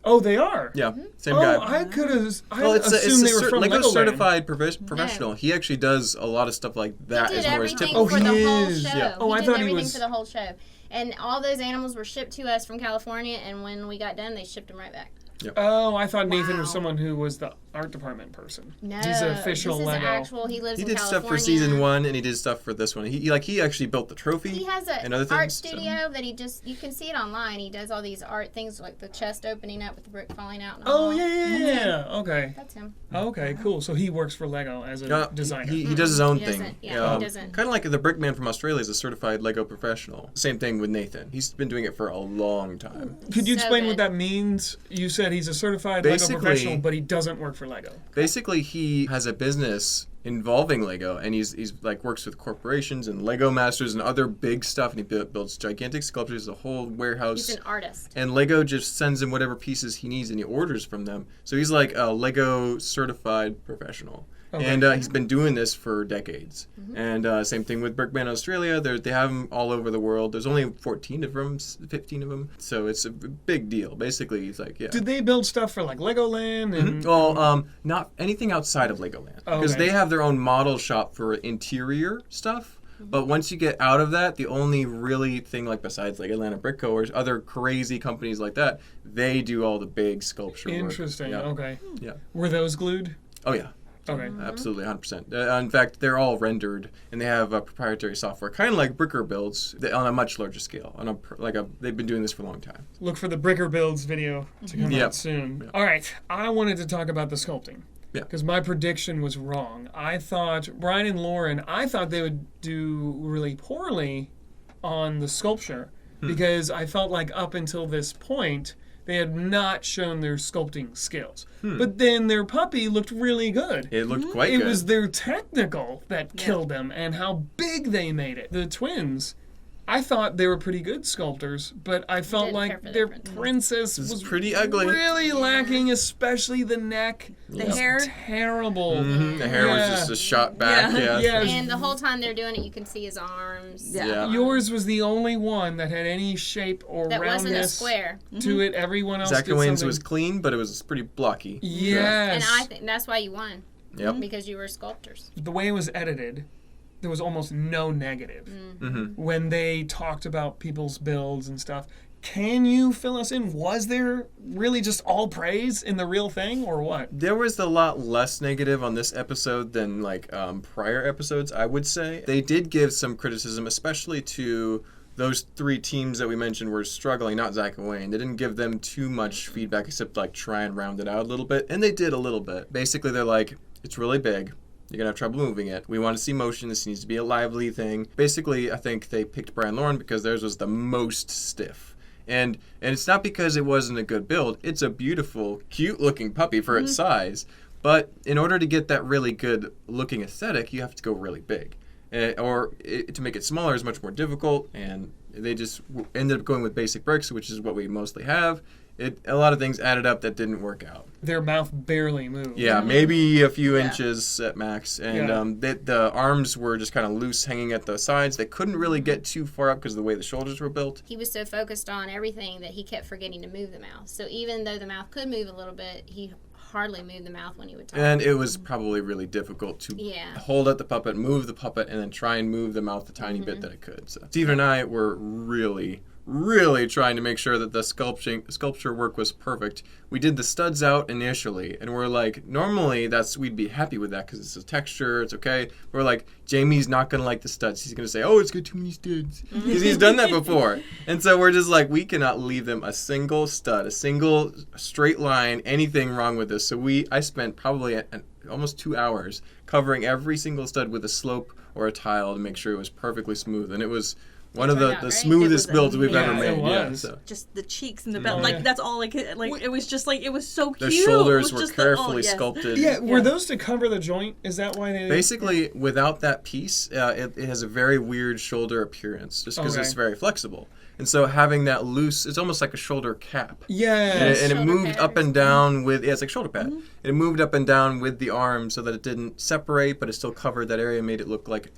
Oh, they are. Yeah, same Oh, guy. I could have. I Well, assumed they were from Lego Legoland. certified professional. He actually does a lot of stuff like that. He did as more as everything typical. for he the whole is. show. Yeah. Oh, I he thought did he everything was- for the whole show. And all those animals were shipped to us from California, and when we got done, they shipped them right back. Oh, I thought Nathan was Wow. someone who was the art department person. No, He's an official this is Lego. actual. He lives He in did California. stuff for season 1, and he did stuff for this one. He actually built the trophy. He has and other an art things, so- studio that you can see it online. He does all these art things like the chest opening up with the brick falling out. And Oh all. yeah. Okay. That's him. Okay. Cool. So he works for Lego as a designer. He does his own He thing. doesn't- yeah, he doesn't. Kind of like the Brickman from Australia is a certified Lego professional. Same thing with Nathan. He's been doing it for a long time. Could you So explain what good. that means? You said he's a certified Basically- Lego professional, but he doesn't work for Lego. Basically, he has a business involving Lego, and he's like works with corporations and Lego Masters and other big stuff, and he builds gigantic sculptures, a whole warehouse. He's an artist. And Lego just sends him whatever pieces he needs, and he orders from them. So he's like a Lego certified professional. Okay. And he's been doing this for decades. And same thing with Brickman Australia. They have them all over the world. There's only 14 of them, 15 of them. So it's a big deal. Basically, he's like, yeah. Did they build stuff for like Legoland and? Well, not anything outside of Legoland. Because Okay. they have their own model shop for interior stuff. But once you get out of that, the only really thing like besides like Atlanta Brick Co. or other crazy companies like that, they do all the big sculpture work. Interesting. Yeah. Okay. Yeah. Were those glued? Oh, yeah. Okay. Absolutely, 100%. In fact, they're all rendered, and they have proprietary software, kind of like Bricker builds, on a much larger scale. They've been doing this for a long time. Look for the Bricker Builds video to come Yep. out soon. Yep. All right. I wanted to talk about the sculpting. Yeah. Because my prediction was wrong. I thought Brian and Lauren, they would do really poorly on the sculpture because I felt like up until this point they had not shown their sculpting skills. But then their puppy looked really good. It looked quite It good. was their technical that killed them and how big they made it. The twins, I thought they were pretty good sculptors, but I felt didn't care like for their their princess. princess was pretty ugly. really lacking, especially the neck. The was hair? terrible. The hair was Yeah. just a shot back. Yeah. Yeah. Yeah. And the whole time they're doing it, you can see his arms. Yeah. Yours was the only one that had any shape or That wasn't a roundness square. to it. Everyone else Zach did Wayne's something. was clean, but it was pretty blocky. Yes. And I think that's why you won. Yep. Because you were sculptors. The way it was edited, there was almost no negative when they talked about people's builds and stuff. Can you fill us in? Was there really just all praise in the real thing, or what? There was a lot less negative on this episode than like prior episodes, I would say. They did give some criticism, especially to those 3 teams that we mentioned were struggling, not Zach and Wayne. They didn't give them too much feedback except like try and round it out a little bit, and they did a little bit. Basically, they're like, it's really big. You're going to have trouble moving it. We want to see motion. This needs to be a lively thing. Basically, I think they picked Brian Lauren because theirs was the most stiff. And it's not because it wasn't a good build. It's a beautiful, cute-looking puppy for its size. But in order to get that really good-looking aesthetic, you have to go really big. To make it smaller is much more difficult. And they just ended up going with basic bricks, which is what we mostly have. A lot of things added up that didn't work out. Their mouth barely moved. Yeah, maybe a few inches at max. And Yeah. the arms were just kind of loose hanging at the sides. They couldn't really get too far up because of the way the shoulders were built. He was so focused on everything that he kept forgetting to move the mouth. So even though the mouth could move a little bit, he hardly moved the mouth when he would talk. And it was probably really difficult to hold up the puppet, move the puppet, and then try and move the mouth the tiny bit that it could. So Steven and I were really, really trying to make sure that the sculpture work was perfect. We did the studs out initially, and we're like, normally we'd be happy with that because it's a texture, it's okay. We're like, Jamie's not gonna like the studs. He's gonna say, oh, it's got too many studs, because he's done that before. And so we're just like, we cannot leave them a single stud, a single straight line, anything wrong with this. So I spent probably almost 2 hours covering every single stud with a slope or a tile to make sure it was perfectly smooth, and it was one of the smoothest builds we've ever made. It was. So. Just the cheeks and the belt, like that's all. Like it was just like it was so cute. The shoulders it was were just carefully sculpted. Yeah, were those to cover the joint? Is that why they? Basically, without that piece, it has a very weird shoulder appearance, just because it's very flexible. And so having that loose, it's almost like a shoulder cap. Yeah. And it moved up and down with, it's like shoulder pad. Mm-hmm. It moved up and down with the arm so that it didn't separate, but it still covered that area, made it look like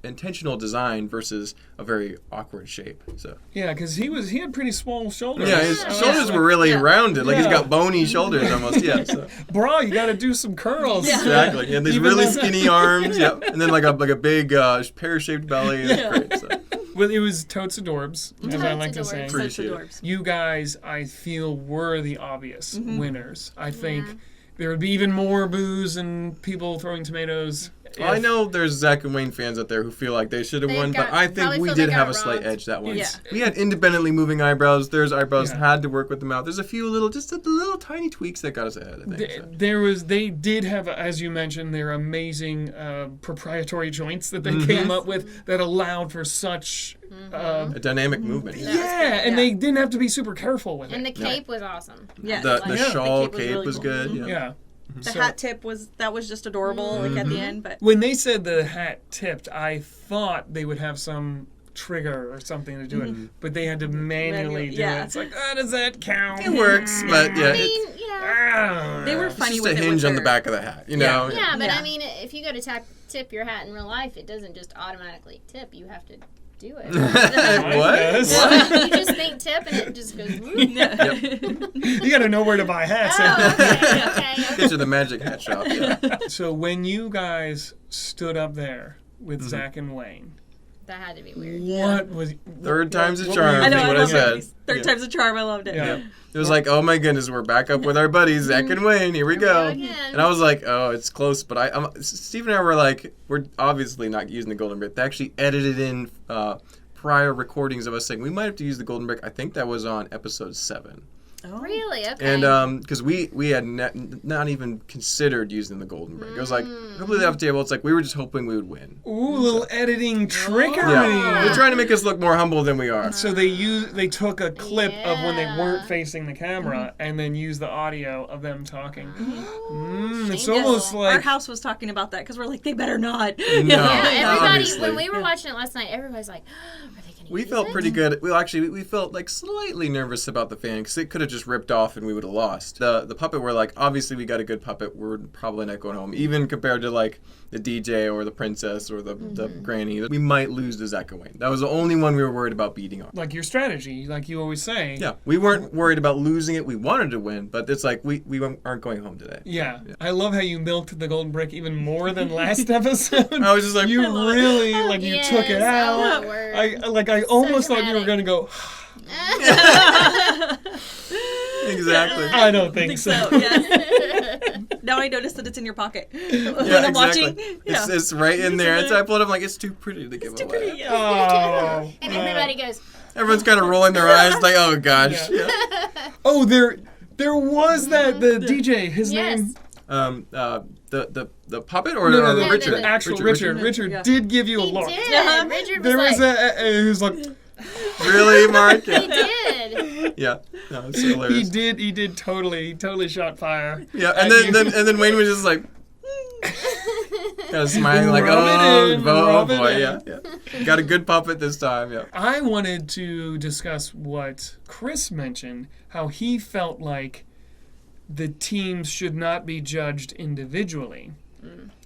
intentional design versus a very awkward shape. So. Yeah, because he had pretty small shoulders. Yeah, his shoulders were really rounded, like he's got bony shoulders almost. Yeah. So. Bro, you got to do some curls. Yeah. Exactly. Yeah, these really skinny arms. Yep. And then like a big pear-shaped belly. It's great. So. Well, it was totes adorbs, as I like to say. Appreciate it. You guys, I feel, were the obvious winners. I think there would be even more boos and people throwing tomatoes. Well, I know there's Zach and Wayne fans out there who feel like they should have won, but I think we did have a slight edge that one. Yeah. We had independently moving eyebrows. There's eyebrows had to work with the mouth. There's a few little tiny tweaks that got us ahead, I think. They did have, as you mentioned, their amazing proprietary joints that they came up with that allowed for such a dynamic movement. Yeah, and they didn't have to be super careful with it. And the cape was awesome. Yeah. The shawl cape really was cool. good. Mm-hmm. Yeah. The hat tip was just adorable, like at the end. But when they said the hat tipped, I thought they would have some trigger or something to do it, but they had to manually do it. It's like, does that count? It works, but yeah. I mean, they were funny it's with just it. a hinge on the back of the hat, you know? Yeah, but I mean, if you go to tip your hat in real life, it doesn't just automatically tip. You have to do it. What? You just think tip and it just goes. You got to know where to buy hats. Okay. Get to the magic hat shop. Yeah. So when you guys stood up there with Zach and Wayne, that had to be weird. What was third time's a charm? I know. What I said. Third time's a charm. I loved it. Yeah. It was like, oh my goodness, we're back up with our buddies, Zach and Wayne. Here we go. And I was like, oh, it's close. But Steve and I were like, we're obviously not using the golden brick. They actually edited in prior recordings of us saying we might have to use the golden brick. I think that was on episode 7. Oh. Really? Okay. And because we had not even considered using the golden brick. It was like, completely off the table. It's like we were just hoping we would win. Ooh, little editing trickery. Yeah. They're trying to make us look more humble than we are. So they took a clip of when they weren't facing the camera and then used the audio of them talking. It's almost like our house was talking about that because we're like, they better not. No, everybody, obviously. when we were watching it last night, everybody's like, are they going to We use felt it? pretty good. Well, actually, we felt like slightly nervous about the fan because it could have just ripped off and we would have lost. The puppet, we're like, obviously we got a good puppet. We're probably not going home. Even compared to like the DJ or the princess or the granny, we might lose to Zach and Wayne. That was the only one we were worried about beating on. like your strategy, like you always say. Yeah, we weren't worried about losing it. We wanted to win, but it's like we aren't going home today. Yeah. I love how you milked the golden brick even more than last episode. I was just like, you really you took it out. Oh, my word. I almost thought you were going to go. Exactly. I don't think so. Yes. Now I notice that it's in your pocket when Yeah, I'm exactly. watching. Yeah. It's right in there. And so I pulled it. I'm like, it's too pretty to give away. Oh. And everybody goes, Everyone's kind of rolling their eyes like, oh gosh. Yeah. Yeah. Oh, there was that the DJ. His name. The puppet or No, Richard? the actual Richard. Richard did give you a he look. did. Uh-huh. Richard was There was like, he was like. Really, Mark? he did. Yeah. No, it's hilarious. He did totally shot fire. Yeah, and then Wayne was just like kind of smiling like, Rub it boy, in. yeah. Got a good puppet this time, yeah. I wanted to discuss what Chris mentioned, how he felt like the teams should not be judged individually.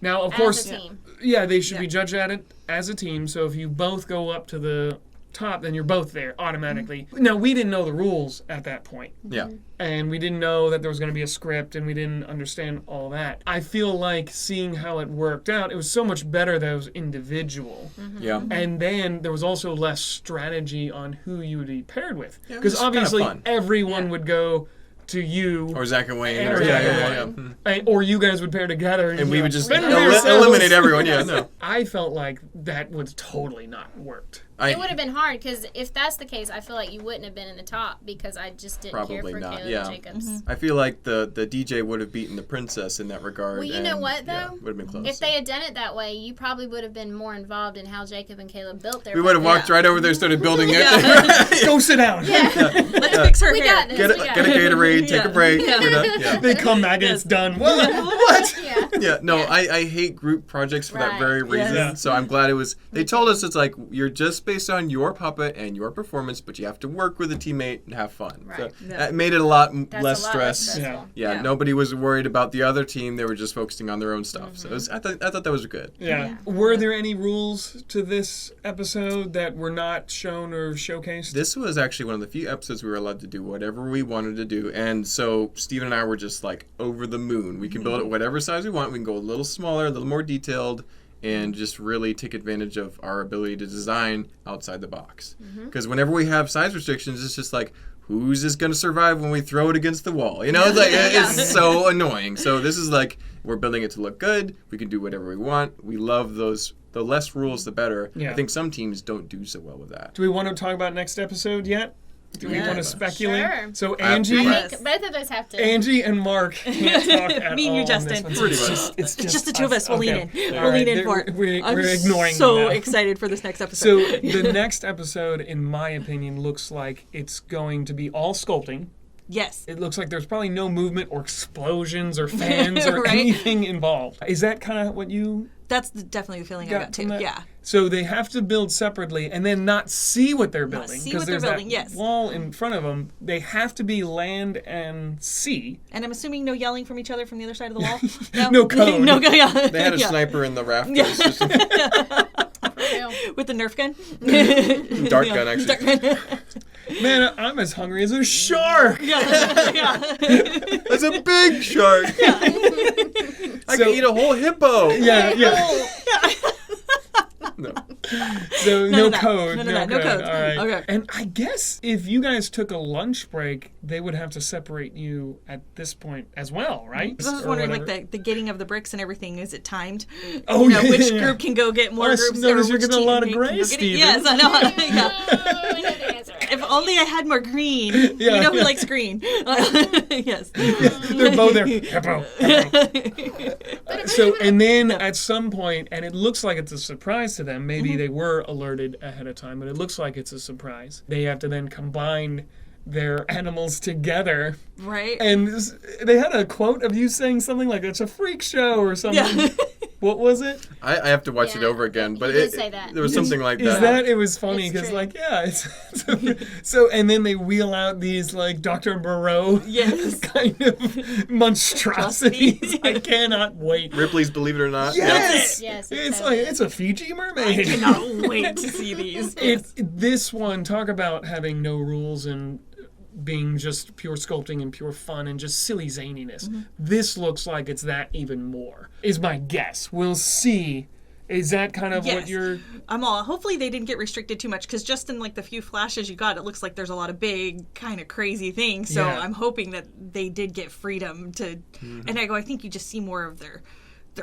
Now, of course, As a team. yeah, they should be judged at it as a team. So if you both go up to the top, then you're both there automatically. Now, we didn't know the rules at that point. Yeah. And we didn't know that there was going to be a script, and we didn't understand all that. I feel like seeing how it worked out, it was so much better that it was individual. Yeah. And then there was also less strategy on who you would be paired with. Yeah, it Because was kinda obviously fun. everyone would go to you. Or Zach and Wayne. Or Or, Zach yeah, and yeah, yeah. Wayne. Mhm. Or you guys would pair together. And we would just "Fend for yourselves." eliminate everyone. Yeah, no. I felt like that would totally not worked. It would have been hard because if that's the case, I feel like you wouldn't have been in the top because I just didn't care Probably for not, Caleb yeah. Jacobs. I feel like the DJ would have beaten the princess in that regard. Well, you know and, what, yeah, though? would have been close. If they had done it that way, you probably would have been more involved in how Jacob and Caleb built their we would have walked right over there, started building it. Go sit down. Let's fix her We hair. got this. Get a we got Gatorade, it. take a break. Yeah. We're done. Yeah. They come back and it's done. What? Yeah. Yeah, no, I hate group projects for that Right. very reason. Yeah. So I'm glad it was. They told us it's like you're just based on your puppet and your performance, but you have to work with a teammate and have fun. Right. So Yeah. that made it a lot That's less a lot stress. stressful. Yeah, Yeah. nobody was worried about the other team. They were just focusing on their own stuff. So it was, I thought that was good. Yeah. Were there any rules to this episode that were not shown or showcased? This was actually one of the few episodes we were allowed to do whatever we wanted to do. And so Steven and I were just like over the moon. We can build it whatever size we want. We can go a little smaller, a little more detailed, and just really take advantage of our ability to design outside the box. Because whenever we have size restrictions, it's just like, who's this going to survive when we throw it against the wall? You know, it's like, it's so annoying. So this is like, we're building it to look good. We can do whatever we want. We love those. The less rules, the better. Yeah. I think some teams don't do so well with that. Do we want to talk about next episode yet? Do we Yeah. want to speculate? Sure. So I Angie, think both of us have to. Angie and Mark can't talk at Me and all you, on Justin. this one. Pretty It's much. it's It's just the two of us. We'll lean in. All We'll right. lean in for it. We're I'm ignoring so them now. excited for this next episode. So the next episode, in my opinion, looks like it's going to be all sculpting. yes. It looks like there's probably no movement or explosions or fans or Right? anything involved. Is that kind of what you That's definitely the feeling I got from too. that? Yeah. So they have to build separately and then not see what they're building. see 'cause what they're there's building, that yes. wall in front of them. They have to be land and sea. And I'm assuming no yelling from each other from the other side of the wall? No code. no code. Yeah. They had a Yeah. sniper in the rafters. Yeah. Just a With the Nerf gun? dart gun, actually. Man, I'm as hungry as a shark. That's a big shark. I So- can eat a whole hippo. Yeah. No. So None no of that. code. None of that. No code. codes. All right. Okay. And I guess if you guys took a lunch break, they would have to separate you at this point as well, right? I was Or wondering, whatever. like, the getting of the bricks and everything, is it timed? Oh, You know, yeah, which yeah. group can go get more I groups? noticed or you're which getting a lot of team gray, can go get it? Steven. Yes, I know. Yeah. Oh, I know the answer. If only I had more green. Yeah, You know who yeah. likes green? Yes. They're both there. Hippo. So, and then at some point, and it looks like it's a surprise to them, maybe they were alerted ahead of time, but it looks like it's a surprise. They have to then combine their animals together. Right? And they had a quote of you saying something like, it's a freak show or something. Yeah. What was it? I have to watch it Yeah, over again, but you did say that. there was something like Is that. that it was funny It's because true. like so and then they wheel out these like Dr. Moreau Yes. kind of monstrosities. I cannot wait. Ripley's Believe It or Not. Yes, Yes, it's totally like it's a Fiji mermaid. Cannot wait to see these. This one, talk about having no rules and being just pure sculpting and pure fun and just silly zaniness. This looks like it's that even more, is my guess. We'll see. Is that kind of what Yes. you're... I'm all. Hopefully they didn't get restricted too much, because just in like the few flashes you got, it looks like there's a lot of big kind of crazy things. So Yeah. I'm hoping that they did get freedom to. And I think you just see more of their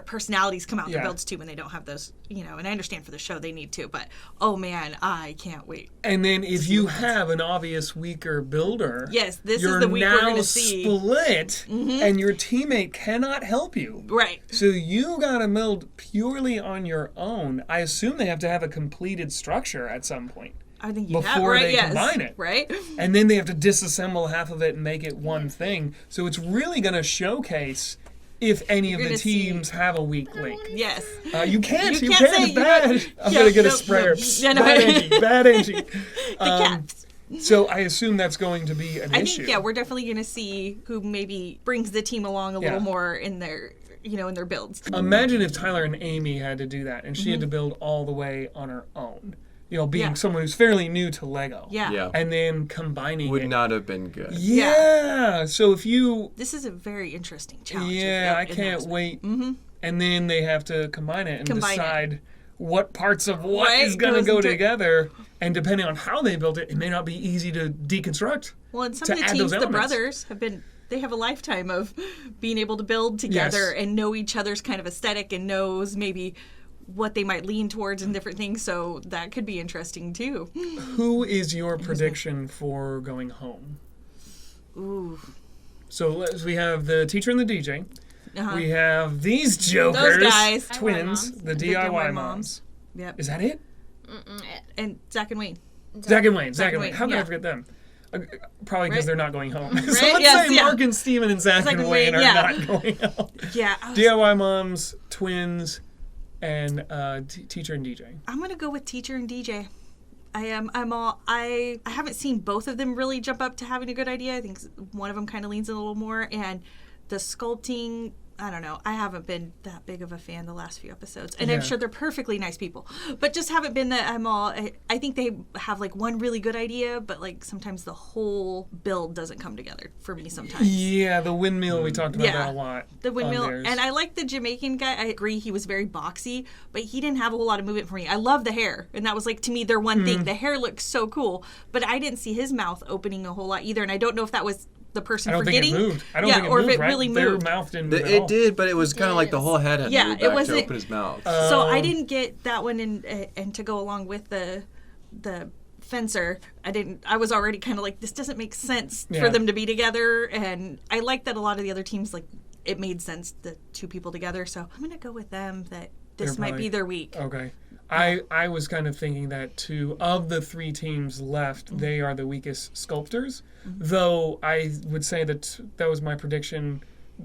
personalities come out in Yeah. their builds too when they don't have those, and I understand for the show they need to, but oh man, I can't wait. And then if you have an obvious weaker builder, Yes, this is you're the week we're now gonna see. split, and your teammate cannot help you. Right. So you gotta build purely on your own. I assume they have to have a completed structure at some point. I think you have Before right. they Yes. combine it. Right. And then they have to disassemble half of it and make it one thing. So it's really gonna showcase if any of You're the gonna see- teams have a weak link. Yes. You can't. You You can't can't. say- you Bad. can't- I'm yeah, gonna get a no, sprayer. no. Yeah, no. Bad Angie. Bad Angie. The cats. So I assume that's going to be an I issue. think we're definitely going to see who maybe brings the team along a Yeah. little more in their in their builds. Imagine if Tyler and Amy had to do that, and she Mm-hmm. had to build all the way on her own. being Yeah. someone who's fairly new to Lego. Yeah. Yeah. And then combining Would it. not have been good. Yeah. So if you... This is a very interesting challenge. Yeah, I can't wait. Mm-hmm. And then they have to combine it and decide what parts of what is going to go together. And depending on how they built it, it may not be easy to deconstruct. Well, and some to of the add teams, those the elements. brothers, they have a lifetime of being able to build together Yes. and know each other's kind of aesthetic and knows maybe what they might lean towards and different things. So that could be interesting too. Who is your prediction for going home? Ooh. So we have the teacher and the DJ. Uh-huh. We have these jokers, Those guys. twins, DIY the The DIY DIY moms. moms. Yep. Is that it? And Zach and Wayne. Zach and Wayne. Zach and How Wayne, could I yeah. forget them? Probably because Right. they're not going home. So Right? let's Yes, say yeah. Mark and Steven and Zach and Wayne are yeah. not going home. Yeah. DIY moms, twins, and teacher and DJ. I'm gonna go with teacher and DJ. I haven't seen both of them really jump up to having a good idea. I think one of them kind of leans in a little more, and the sculpting, I don't know. I haven't been that big of a fan the last few episodes, and I'm Yeah. sure they're perfectly nice people, but just haven't been that I think they have like one really good idea, but like sometimes the whole build doesn't come together for me sometimes. Yeah, the windmill, we talked about Yeah. that a lot. The windmill, on theirs. and I like the Jamaican guy. I agree, he was very boxy, but he didn't have a whole lot of movement for me. I love the hair, and that was like to me their one thing. The hair looked so cool, but I didn't see his mouth opening a whole lot either, and I don't know if that was the person I don't forgetting. think it moved. I don't yeah, think it or moved, if it right? really Their moved. mouth didn't move at It all. did, but it was kind of like the whole head had to Yeah, move it back to wasn't- open his mouth. So I didn't get that one, and to go along with the fencer, I was already kind of like, this doesn't make sense Yeah. for them to be together, and I like that a lot of the other teams, like, it made sense, the two people together, so I'm gonna go with them, that this They're might probably- be their week. Okay. I was kind of thinking that too. Of the three teams left, they are the weakest sculptors. Though I would say that that was my prediction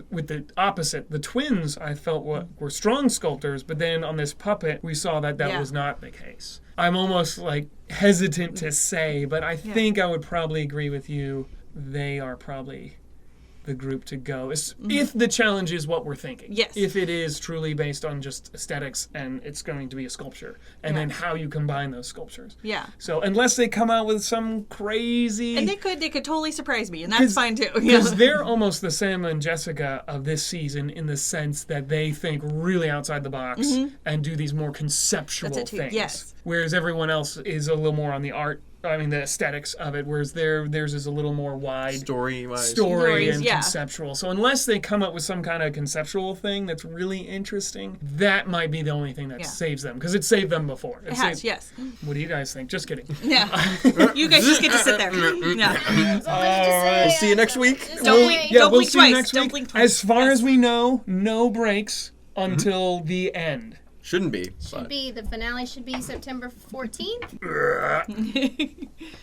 with the opposite. The twins I felt were strong sculptors, but then on this puppet we saw that Yeah. was not the case. I'm almost like hesitant to say, but I think I would probably agree with you. They are probably the group to go. If the challenge is what we're thinking. Yes. If it is truly based on just aesthetics and it's going to be a sculpture. And then how you combine those sculptures. Yeah. So unless they come out with some crazy... And they could totally surprise me, and that's fine too. Because they're almost the Sam and Jessica of this season in the sense that they think really outside the box and do these more conceptual That's it too, things. yes. Whereas everyone else is a little more on the the aesthetics of it, whereas theirs is a little more wide Story-wise. story Stories, and yeah. conceptual. So unless they come up with some kind of conceptual thing that's really interesting, that might be the only thing that saves them, because it saved them before. It has, yes. What do you guys think? Just kidding. Yeah. You guys just get to sit there. Yeah. We'll see you next week. Don't blink, Yeah, don't we'll blink see you twice. next Don't week. blink twice. As far Yes. as we know, no breaks until the end. Shouldn't be. The finale should be September 14th.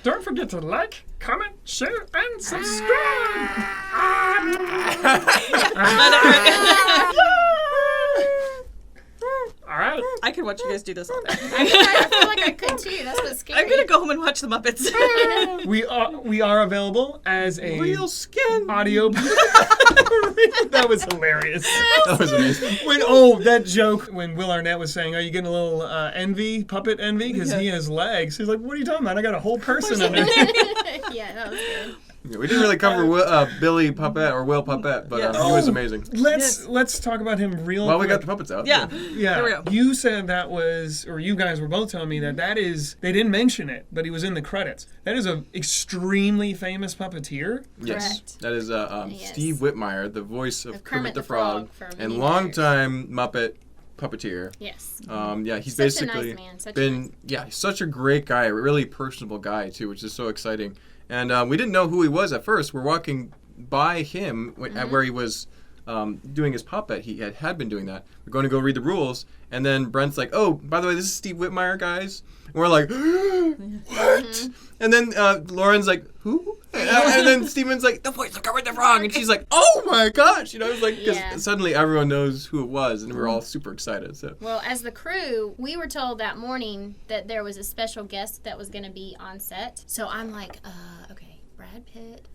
Don't forget to like, comment, share, and subscribe. All right. I could watch you guys do this all day. I feel like I could too. That's what's scary. I'm gonna go home and watch the Muppets. We are available as a Real skin. audio. That was hilarious. That was amazing. That joke when Will Arnett was saying, "Are you getting a little puppet envy?" Because he has legs. He's like, "What are you talking about? I got a whole person under here." Yeah, that was good. Yeah, we didn't really cover Billy Puppet or Will Puppet, but Yes. he was amazing. Let's talk about him real Well, we quick. got the puppets out. Yeah. Yeah, There we go. you said that was, or you guys were both telling me that is, they didn't mention it, but he was in the credits. That is an extremely famous puppeteer. Yes. Correct. That is Yes. Steve Whitmire, the voice of Kermit the Frog, for and many longtime Muppet puppeteer. Yes. He's Such a basically nice man, he's such a great guy, a really personable guy too, which is so exciting. And we didn't know who he was at first. We're walking by him at where he was doing his puppet. He had been doing that. We're going to go read the rules, and then Brent's like, "Oh, by the way, this is Steve Whitmire, guys." And we're like, "What?" And then Lauren's like, "Who?" And then Steven's like, "The voice of Kermit the Frog," and she's like, "Oh my gosh!" It's like, because Yeah. suddenly everyone knows who it was, and we're all super excited. So. Well, as the crew, we were told that morning that there was a special guest that was going to be on set. So I'm like, okay, Brad Pitt.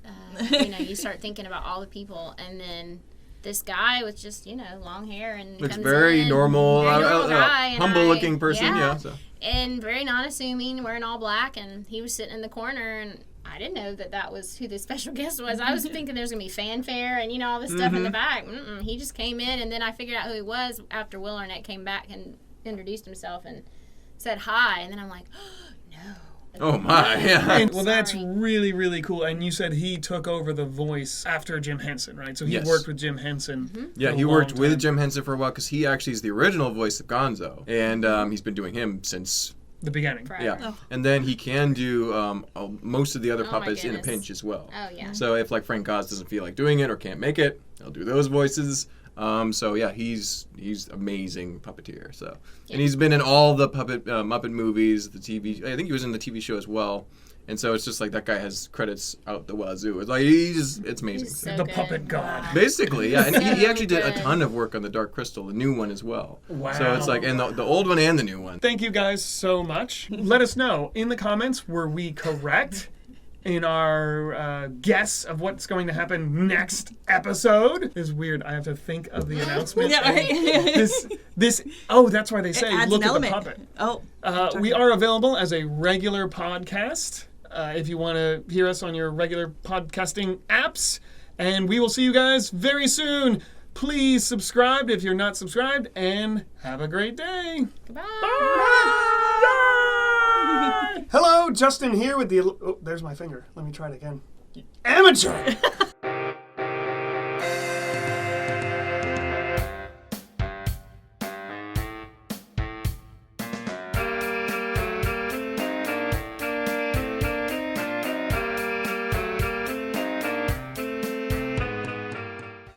You start thinking about all the people, and then this guy with just long hair and Looks comes very in, normal, very normal guy, and humble-looking person. Yeah. So. And very non-assuming, wearing all black, and he was sitting in the corner, and I didn't know that was who the special guest was. I was thinking there was going to be fanfare and, all this stuff in the back. He just came in, and then I figured out who he was after Will Arnett came back and introduced himself and said hi, and then I'm like, oh, no. Oh my, yeah. Well, that's really, really cool. And you said he took over the voice after Jim Henson, right? So he worked with Jim Henson. Yeah, he worked with Jim Henson for a while because he actually is the original voice of Gonzo. And he's been doing him since the beginning. Forever. Yeah. Oh. And then he can do most of the other puppets in a pinch as well. Oh, yeah. So if like Frank Oz doesn't feel like doing it or can't make it, he'll do those voices. So yeah, he's amazing puppeteer. So and he's been in all the Muppet movies, the TV. I think he was in the TV show as well. And so it's just like that guy has credits out the wazoo. It's like it's amazing. He's so The good. puppet god. Basically, yeah, and he actually did a good. ton of work on the Dark Crystal, the new one as well. Wow. So it's like, and the old one and the new one. Thank you guys so much. Let us know in the comments, were we correct in our guess of what's going to happen next episode? It's weird. I have to think of the announcement. Yeah, right. Oh, that's why they say adds look an at the element. puppet. Oh. We are available as a regular podcast if you want to hear us on your regular podcasting apps. And we will see you guys very soon. Please subscribe if you're not subscribed, and have a great day. Goodbye. Hello, Justin here with the... Oh, there's my finger. Let me try it again. Amateur!